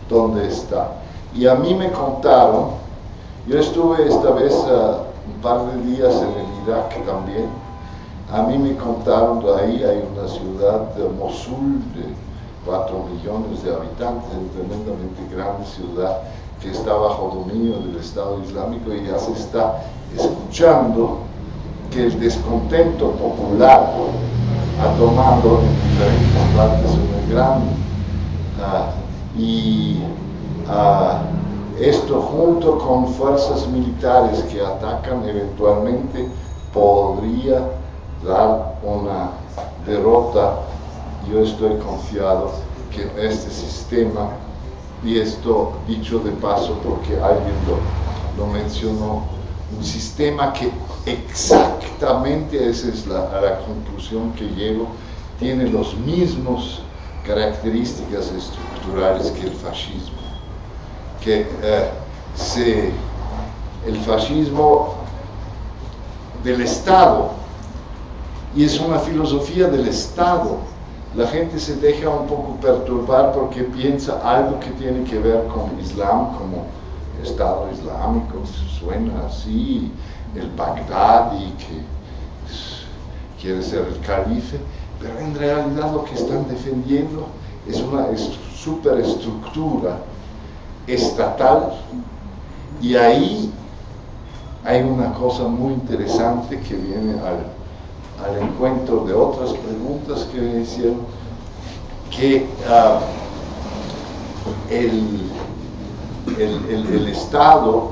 donde está. Y a mí me contaron, yo estuve esta vez un par de días en el Irak también, a mí me contaron de ahí hay una ciudad de Mosul de 4 millones de habitantes, una tremendamente grande ciudad que está bajo dominio del Estado Islámico, y ya se está escuchando que el descontento popular ha tomado en diferentes partes una gran esto junto con fuerzas militares que atacan eventualmente podría dar una derrota. Yo estoy confiado que este sistema, y esto dicho de paso porque alguien lo mencionó, un sistema que exactamente, esa es la conclusión que llego, tiene los mismos características estructurales que el fascismo, que el fascismo del Estado, y es una filosofía del Estado. La gente se deja un poco perturbar porque piensa algo que tiene que ver con Islam, como Estado Islámico, suena así, el Bagdadi que quiere ser el calife, pero en realidad lo que están defendiendo es una superestructura estatal, y ahí hay una cosa muy interesante que viene al encuentro de otras preguntas que me hicieron, que el Estado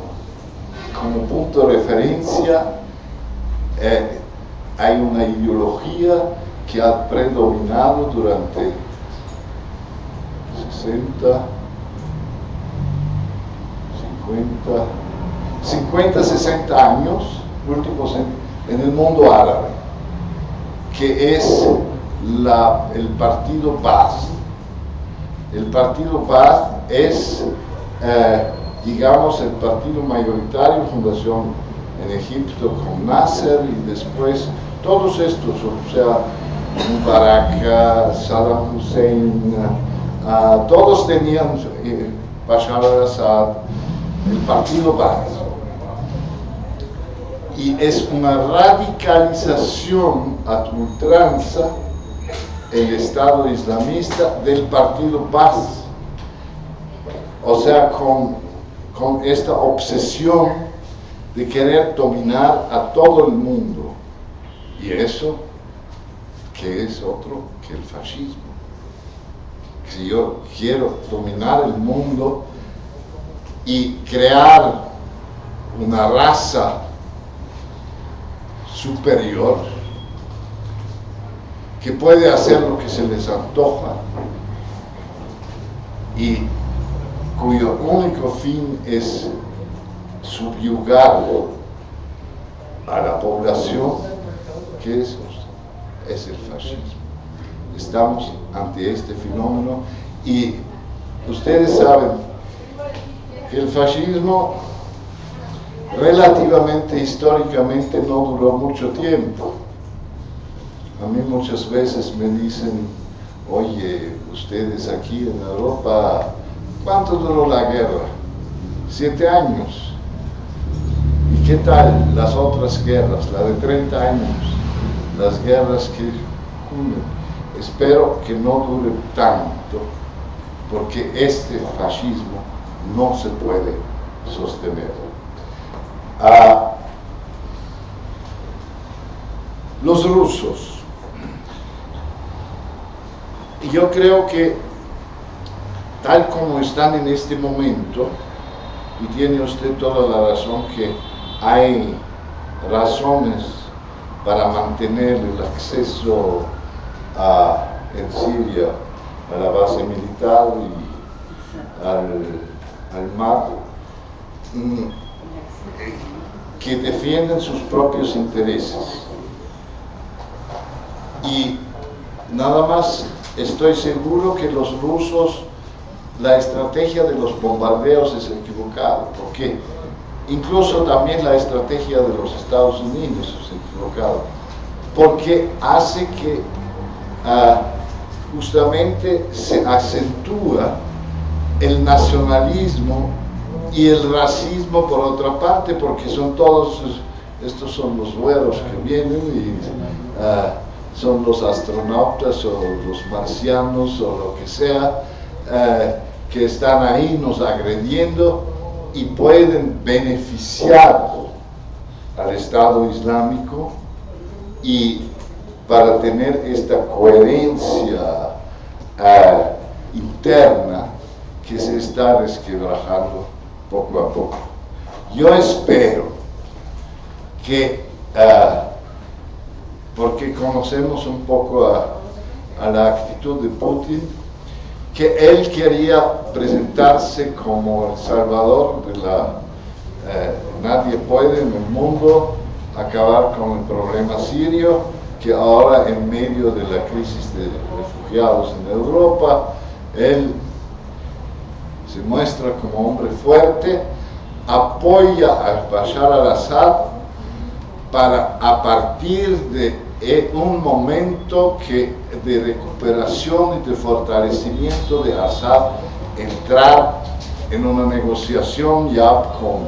como punto de referencia, hay una ideología que ha predominado durante 60 años últimos en el mundo árabe, que es el partido Baath. El partido Baath es, digamos, el partido mayoritario, fundación en Egipto con Nasser, y después todos estos, o sea, Mubarak, Saddam Hussein, todos tenían Bashar al-Assad, el partido Baath. Y es una radicalización a ultranza el Estado islamista del partido Baath. O sea, con esta obsesión de querer dominar a todo el mundo. Y eso, ¿qué es otro que el fascismo? Si yo quiero dominar el mundo y crear una raza superior que puede hacer lo que se les antoja y cuyo único fin es subyugar a la población, ¿qué es? Es el fascismo. Estamos ante este fenómeno y ustedes saben que el fascismo relativamente históricamente no duró mucho tiempo. A mí muchas veces me dicen, oye, ustedes aquí en Europa, ¿cuánto duró la guerra? 7 años. ¿Y qué tal las otras guerras? La de 30 años, las guerras que... Espero que no dure tanto, porque este fascismo no se puede sostener. Los rusos. Yo creo que tal como están en este momento, y tiene usted toda la razón que hay razones para mantener el acceso en Siria a la base militar y al mar, que defienden sus propios intereses. Y nada más estoy seguro que los rusos, la estrategia de los bombardeos es equivocada, porque incluso también la estrategia de los Estados Unidos es equivocada, porque hace que justamente se acentúa el nacionalismo y el racismo por otra parte, porque son todos, estos son los güeros que vienen y son los astronautas o los marcianos o lo que sea, que están ahí nos agrediendo y pueden beneficiar al Estado Islámico, y para tener esta coherencia interna que se está resquebrajando poco a poco. Yo espero que, porque conocemos un poco a la actitud de Putin, que él quería presentarse como el salvador de nadie puede en el mundo acabar con el problema sirio, que ahora en medio de la crisis de refugiados en Europa, él se muestra como hombre fuerte, apoya a Bashar al-Assad para, a partir de un momento de recuperación y de fortalecimiento de Assad, entrar en una negociación ya con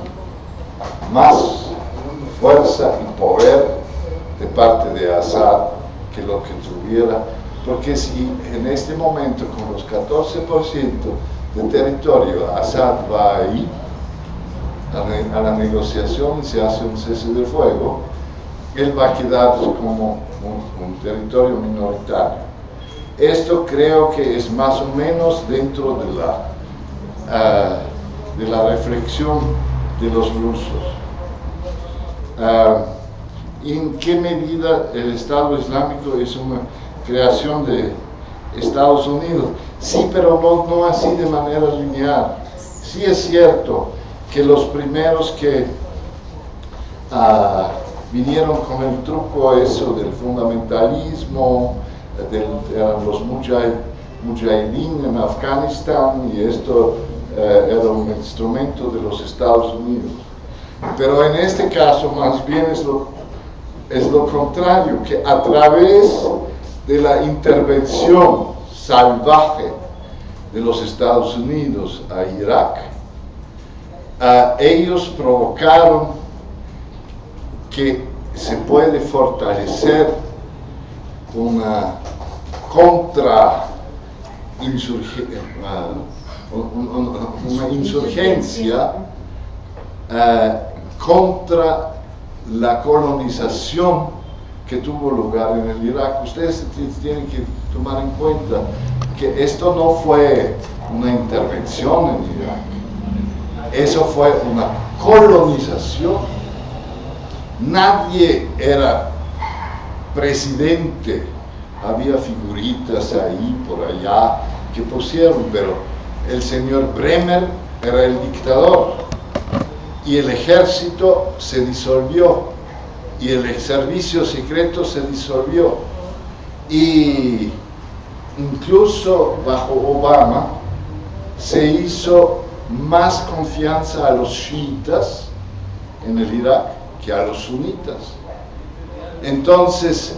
más fuerza y poder de parte de Assad que lo que tuviera, porque si en este momento con los 14% de territorio Assad va ahí a la negociación y se hace un cese de fuego, él va a quedar como un territorio minoritario. Esto creo que es más o menos dentro de la reflexión de los rusos. ¿En qué medida el Estado Islámico es una creación de Estados Unidos? Sí, pero no así de manera lineal. Sí es cierto que los primeros que vinieron con el truco eso del fundamentalismo, eran los mujahideen en Afganistán, y esto era un instrumento de los Estados Unidos. Pero en este caso más bien es lo contrario, que a través de la intervención salvaje de los Estados Unidos a Irak, ellos provocaron que se puede fortalecer una insurgencia contra la colonización que tuvo lugar en el Irak. Ustedes tienen que tomar en cuenta que esto no fue una intervención en Irak, eso fue una colonización. Nadie era presidente, había figuritas ahí por allá que pusieron, pero el señor Bremer era el dictador y el ejército se disolvió y el servicio secreto se disolvió, y incluso bajo Obama se hizo más confianza a los chiitas en el Irak que a los sunitas. Entonces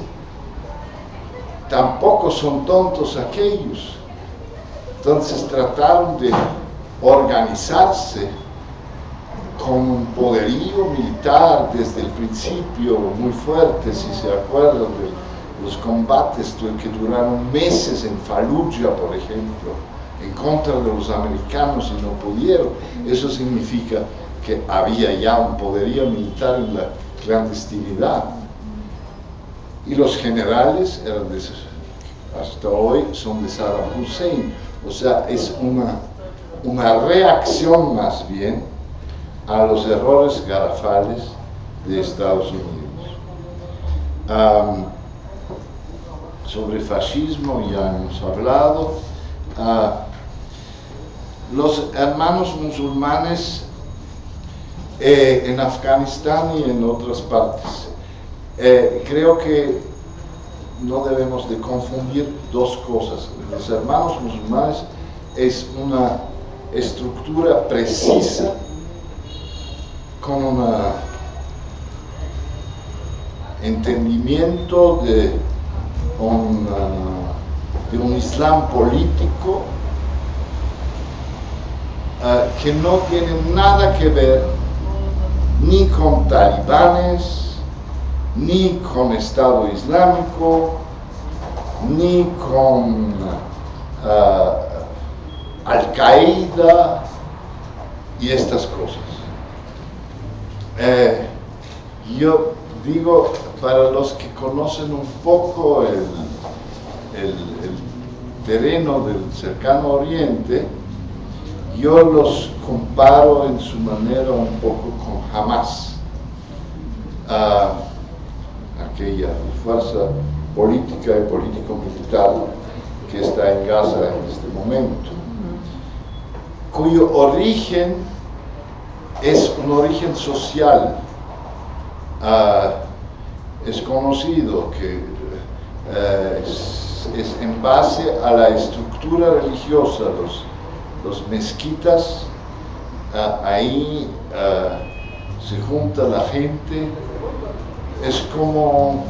tampoco son tontos aquellos. Entonces trataron de organizarse con un poderío militar desde el principio muy fuerte. Si se acuerdan de los combates que duraron meses en Fallujah, por ejemplo, en contra de los americanos, y no pudieron. Eso significa que había ya un poderío militar en la clandestinidad. Y los generales eran hasta hoy son de Saddam Hussein. O sea, es una reacción más bien a los errores garrafales de Estados Unidos. Sobre fascismo ya hemos hablado. Los hermanos musulmanes en Afganistán y en otras partes, creo que no debemos de confundir dos cosas. Los hermanos musulmanes es una estructura precisa con un entendimiento de un islam político que no tiene nada que ver ni con talibanes, ni con Estado Islámico, ni con Al-Qaeda y estas cosas. Yo digo, para los que conocen un poco el terreno del cercano Oriente, yo los comparo en su manera un poco con Hamas, aquella fuerza política y político-militar que está en Gaza en este momento, cuyo origen es un origen social. Es conocido que es en base a la estructura religiosa, los mezquitas, ahí se junta la gente. Es como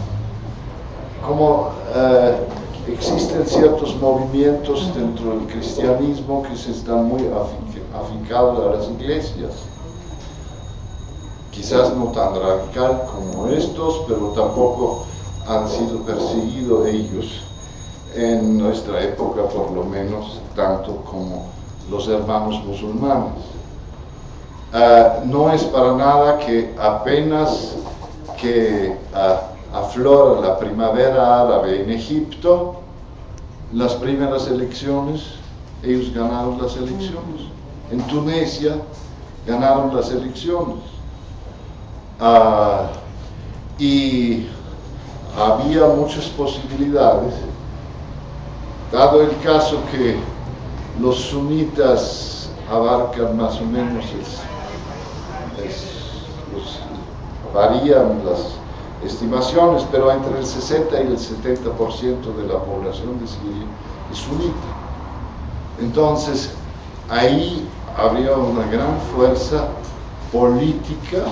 existen ciertos movimientos dentro del cristianismo que se están muy afincados a las iglesias. Quizás no tan radical como estos, pero tampoco han sido perseguidos ellos en nuestra época, por lo menos tanto como los hermanos musulmanes. No es para nada que apenas que aflora la primavera árabe en Egipto, las primeras elecciones, ellos ganaron las elecciones. En Tunisia ganaron las elecciones. Y había muchas posibilidades, dado el caso que los sunitas abarcan más o menos, varían las estimaciones, pero entre el 60 y el 70% de la población de Siria es sunita. Entonces, ahí habría una gran fuerza política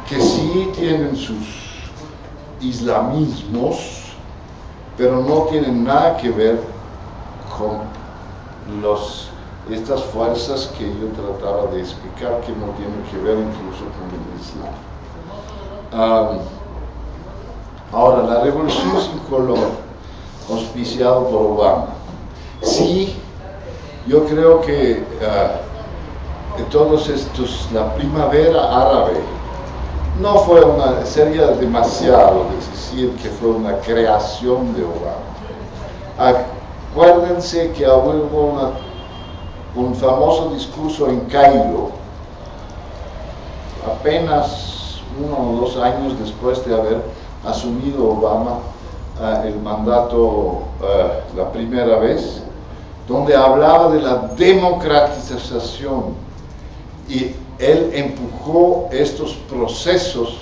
que sí tienen sus islamismos, pero no tienen nada que ver con estas fuerzas que yo trataba de explicar, que no tienen que ver incluso con el Islam. Ahora, la revolución sin color, auspiciado por Obama. Sí, yo creo que todos estos, la primavera árabe, no fue sería demasiado decir que fue una creación de Obama. Acuérdense que hubo un famoso discurso en Cairo, apenas 1 o 2 años después de haber asumido Obama el mandato la primera vez, donde hablaba de la democratización, y él empujó estos procesos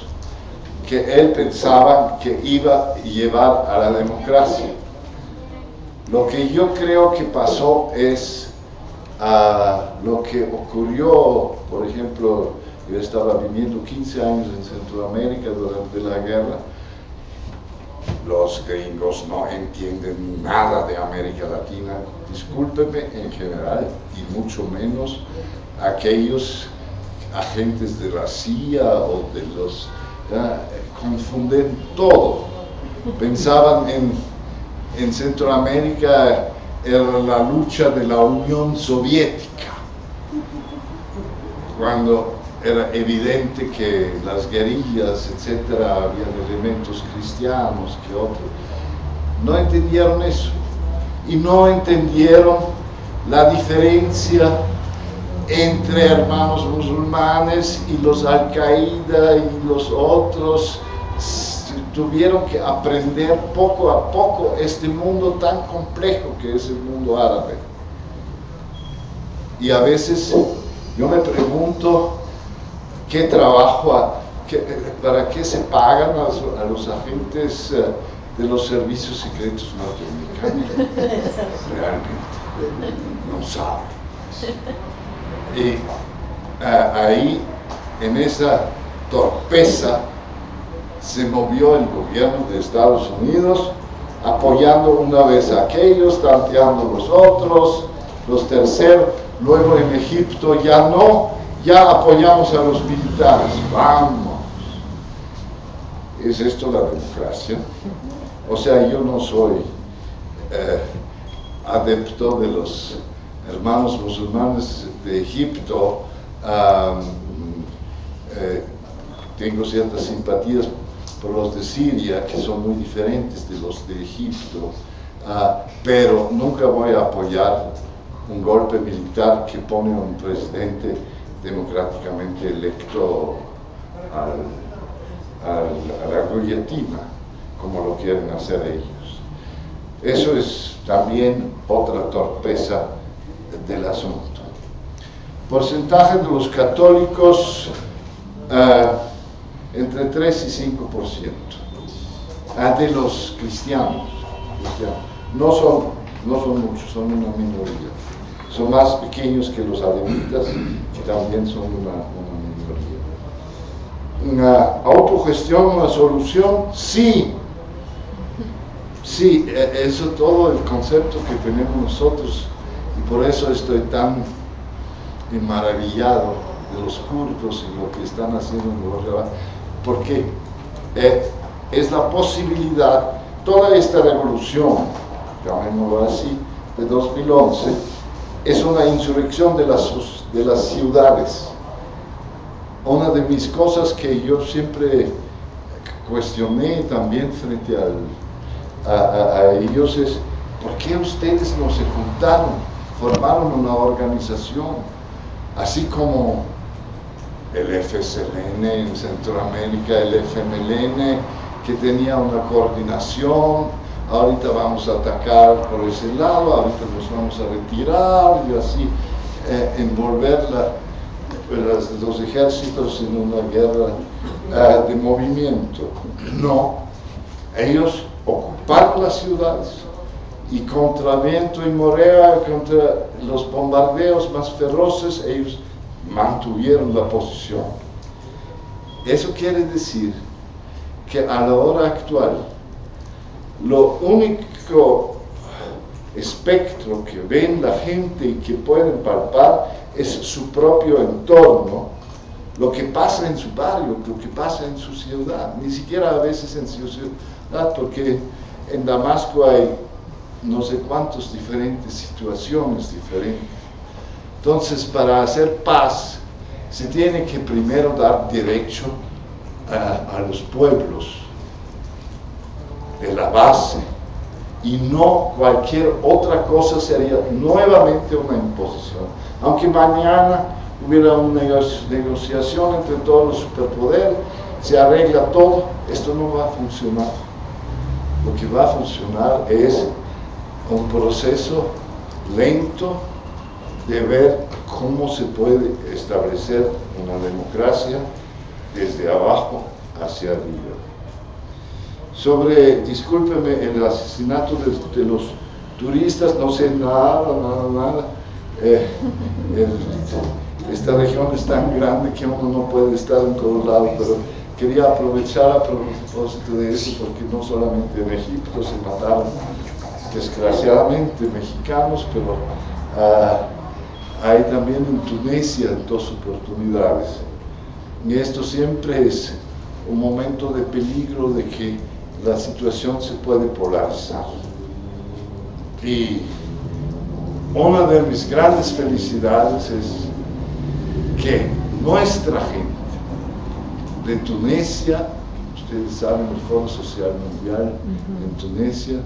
que él pensaba que iba a llevar a la democracia. Lo que yo creo que pasó es lo que ocurrió, por ejemplo, yo estaba viviendo 15 años en Centroamérica durante la guerra. Los gringos no entienden nada de América Latina, discúlpeme, en general, y mucho menos aquellos agentes de la CIA o de los... confunden todo. Pensaban en Centroamérica era la lucha de la Unión Soviética, cuando era evidente que las guerrillas, etcétera, habían elementos cristianos que otros. No entendieron eso, y no entendieron la diferencia entre hermanos musulmanes y los Al-Qaeda y los otros. Tuvieron que aprender poco a poco este mundo tan complejo que es el mundo árabe. Y a veces yo me pregunto qué trabajo, para qué se pagan a los agentes de los servicios secretos norteamericanos. Realmente no saben. Y ahí, en esa torpeza, se movió el gobierno de Estados Unidos, apoyando una vez a aquellos, tanteando los otros, los terceros. Luego en Egipto ya no, ya apoyamos a los militares. Vamos. ¿Es esto la democracia? O sea, yo no soy adepto de los hermanos musulmanes de Egipto. Tengo ciertas simpatías por los de Siria, que son muy diferentes de los de Egipto, pero nunca voy a apoyar un golpe militar que pone a un presidente democráticamente electo a la guillotina, como lo quieren hacer ellos. Eso es también otra torpeza del asunto. Porcentaje de los católicos, entre 3 y 5%. De los cristianos. No son muchos, son una minoría. Son más pequeños que los alemitas, que también son una minoría. Autogestión, una solución, sí. Sí, eso todo el concepto que tenemos nosotros, y por eso estoy tan maravillado de los kurdos y lo que están haciendo en Europa, porque es la posibilidad, toda esta revolución, llamémoslo así, de 2011, es una insurrección de las ciudades. Una de mis cosas que yo siempre cuestioné también frente a ellos es, ¿por qué ustedes no se juntaron, formaron una organización, así como el FSLN en Centroamérica, el FMLN, que tenía una coordinación? Ahorita vamos a atacar por ese lado, ahorita nos vamos a retirar, y así envolver los ejércitos en una guerra de movimiento. No, ellos ocuparon las ciudades, y contra viento y marea, contra los bombardeos más feroces, ellos mantuvieron la posición. Eso quiere decir que a la hora actual lo único espectro que ven la gente y que pueden palpar es su propio entorno, lo que pasa en su barrio, lo que pasa en su ciudad, ni siquiera a veces en su ciudad, porque en Damasco hay no sé cuántas diferentes situaciones diferentes. Entonces, para hacer paz, se tiene que primero dar derecho a los pueblos de la base, y no cualquier otra cosa sería nuevamente una imposición. Aunque mañana hubiera una negociación entre todos los superpoderes, se arregla todo, esto no va a funcionar. Lo que va a funcionar es un proceso lento de ver cómo se puede establecer una democracia desde abajo hacia arriba. Sobre, discúlpeme, el asesinato de los turistas, no sé nada. Esta región es tan grande que uno no puede estar en todos lados, pero quería aprovechar a propósito de eso, porque no solamente en Egipto se mataron desgraciadamente mexicanos, pero hay también en Tunisia en 2 oportunidades. Y esto siempre es un momento de peligro de que la situación se puede polarizar. Y una de mis grandes felicidades es que nuestra gente de Tunisia, ustedes saben, el Foro Social Mundial en Tunisia,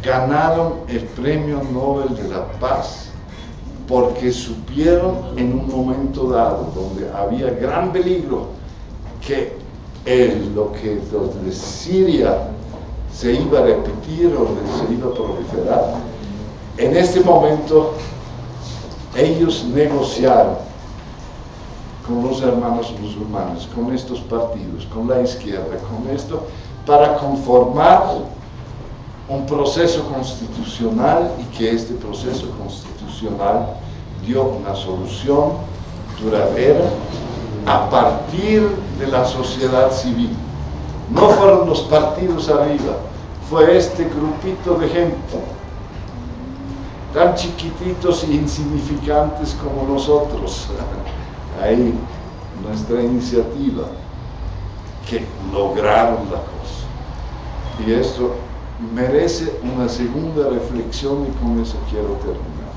ganaron el Premio Nobel de la Paz porque supieron en un momento dado, donde había gran peligro, que lo que de Siria se iba a repetir o se iba a proliferar, en este momento ellos negociaron con los hermanos musulmanes, con estos partidos, con la izquierda, con esto, para conformar un proceso constitucional, y que este proceso constitucional dio una solución duradera a partir de la sociedad civil. No fueron los partidos arriba, fue este grupito de gente, tan chiquititos e insignificantes como nosotros, ahí nuestra iniciativa, que lograron la cosa. Y esto merece una segunda reflexión, y con eso quiero terminar.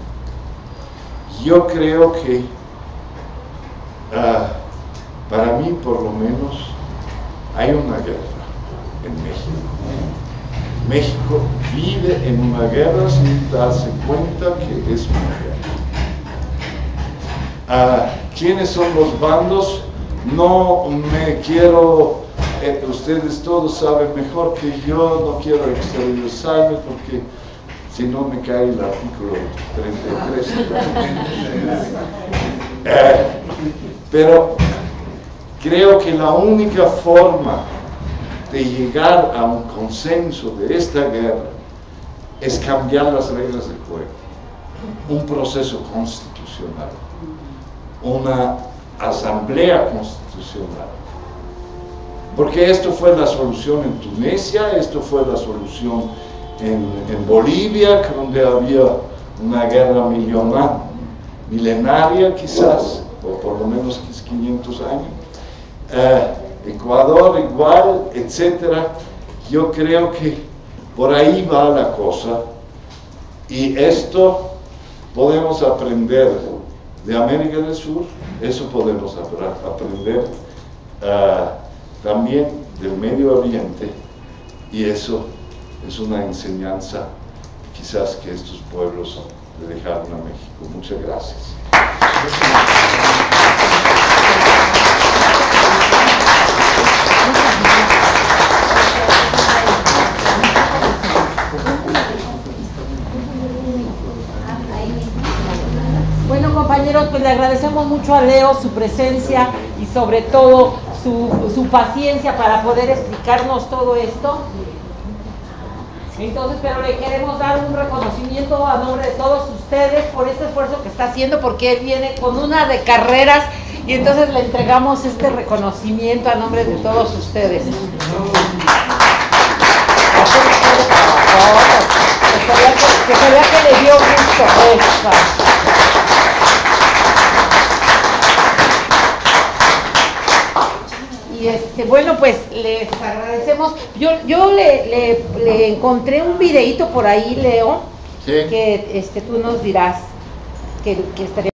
Yo creo que, para mí por lo menos, hay una guerra en México. México vive en una guerra sin darse cuenta que es una guerra. ¿Quiénes son los bandos? No me quiero... ustedes todos saben mejor que yo, no quiero exteriorizarme porque si no me cae el artículo 33. Pero creo que la única forma de llegar a un consenso de esta guerra es cambiar las reglas del juego, un proceso constitucional, una asamblea constitucional. Porque esto fue la solución en Tunisia, esto fue la solución en Bolivia, donde había una guerra milenaria quizás, o por lo menos 500 años. Ecuador igual, etc. Yo creo que por ahí va la cosa, y esto podemos aprender de América del Sur, eso podemos aprender también del Medio Oriente, y eso es una enseñanza quizás que estos pueblos le dejaron a México. Muchas gracias. Bueno, compañeros, pues le agradecemos mucho a Leo su presencia y sobre todo su paciencia para poder explicarnos todo esto. Entonces, pero le queremos dar un reconocimiento a nombre de todos ustedes por este esfuerzo que está haciendo, porque él viene con una de carreras, y entonces le entregamos este reconocimiento a nombre de todos ustedes. se vea que le dio gusto. Y bueno, pues les agradecemos. Yo le encontré un videíto por ahí, Leo, sí, que tú nos dirás que estaría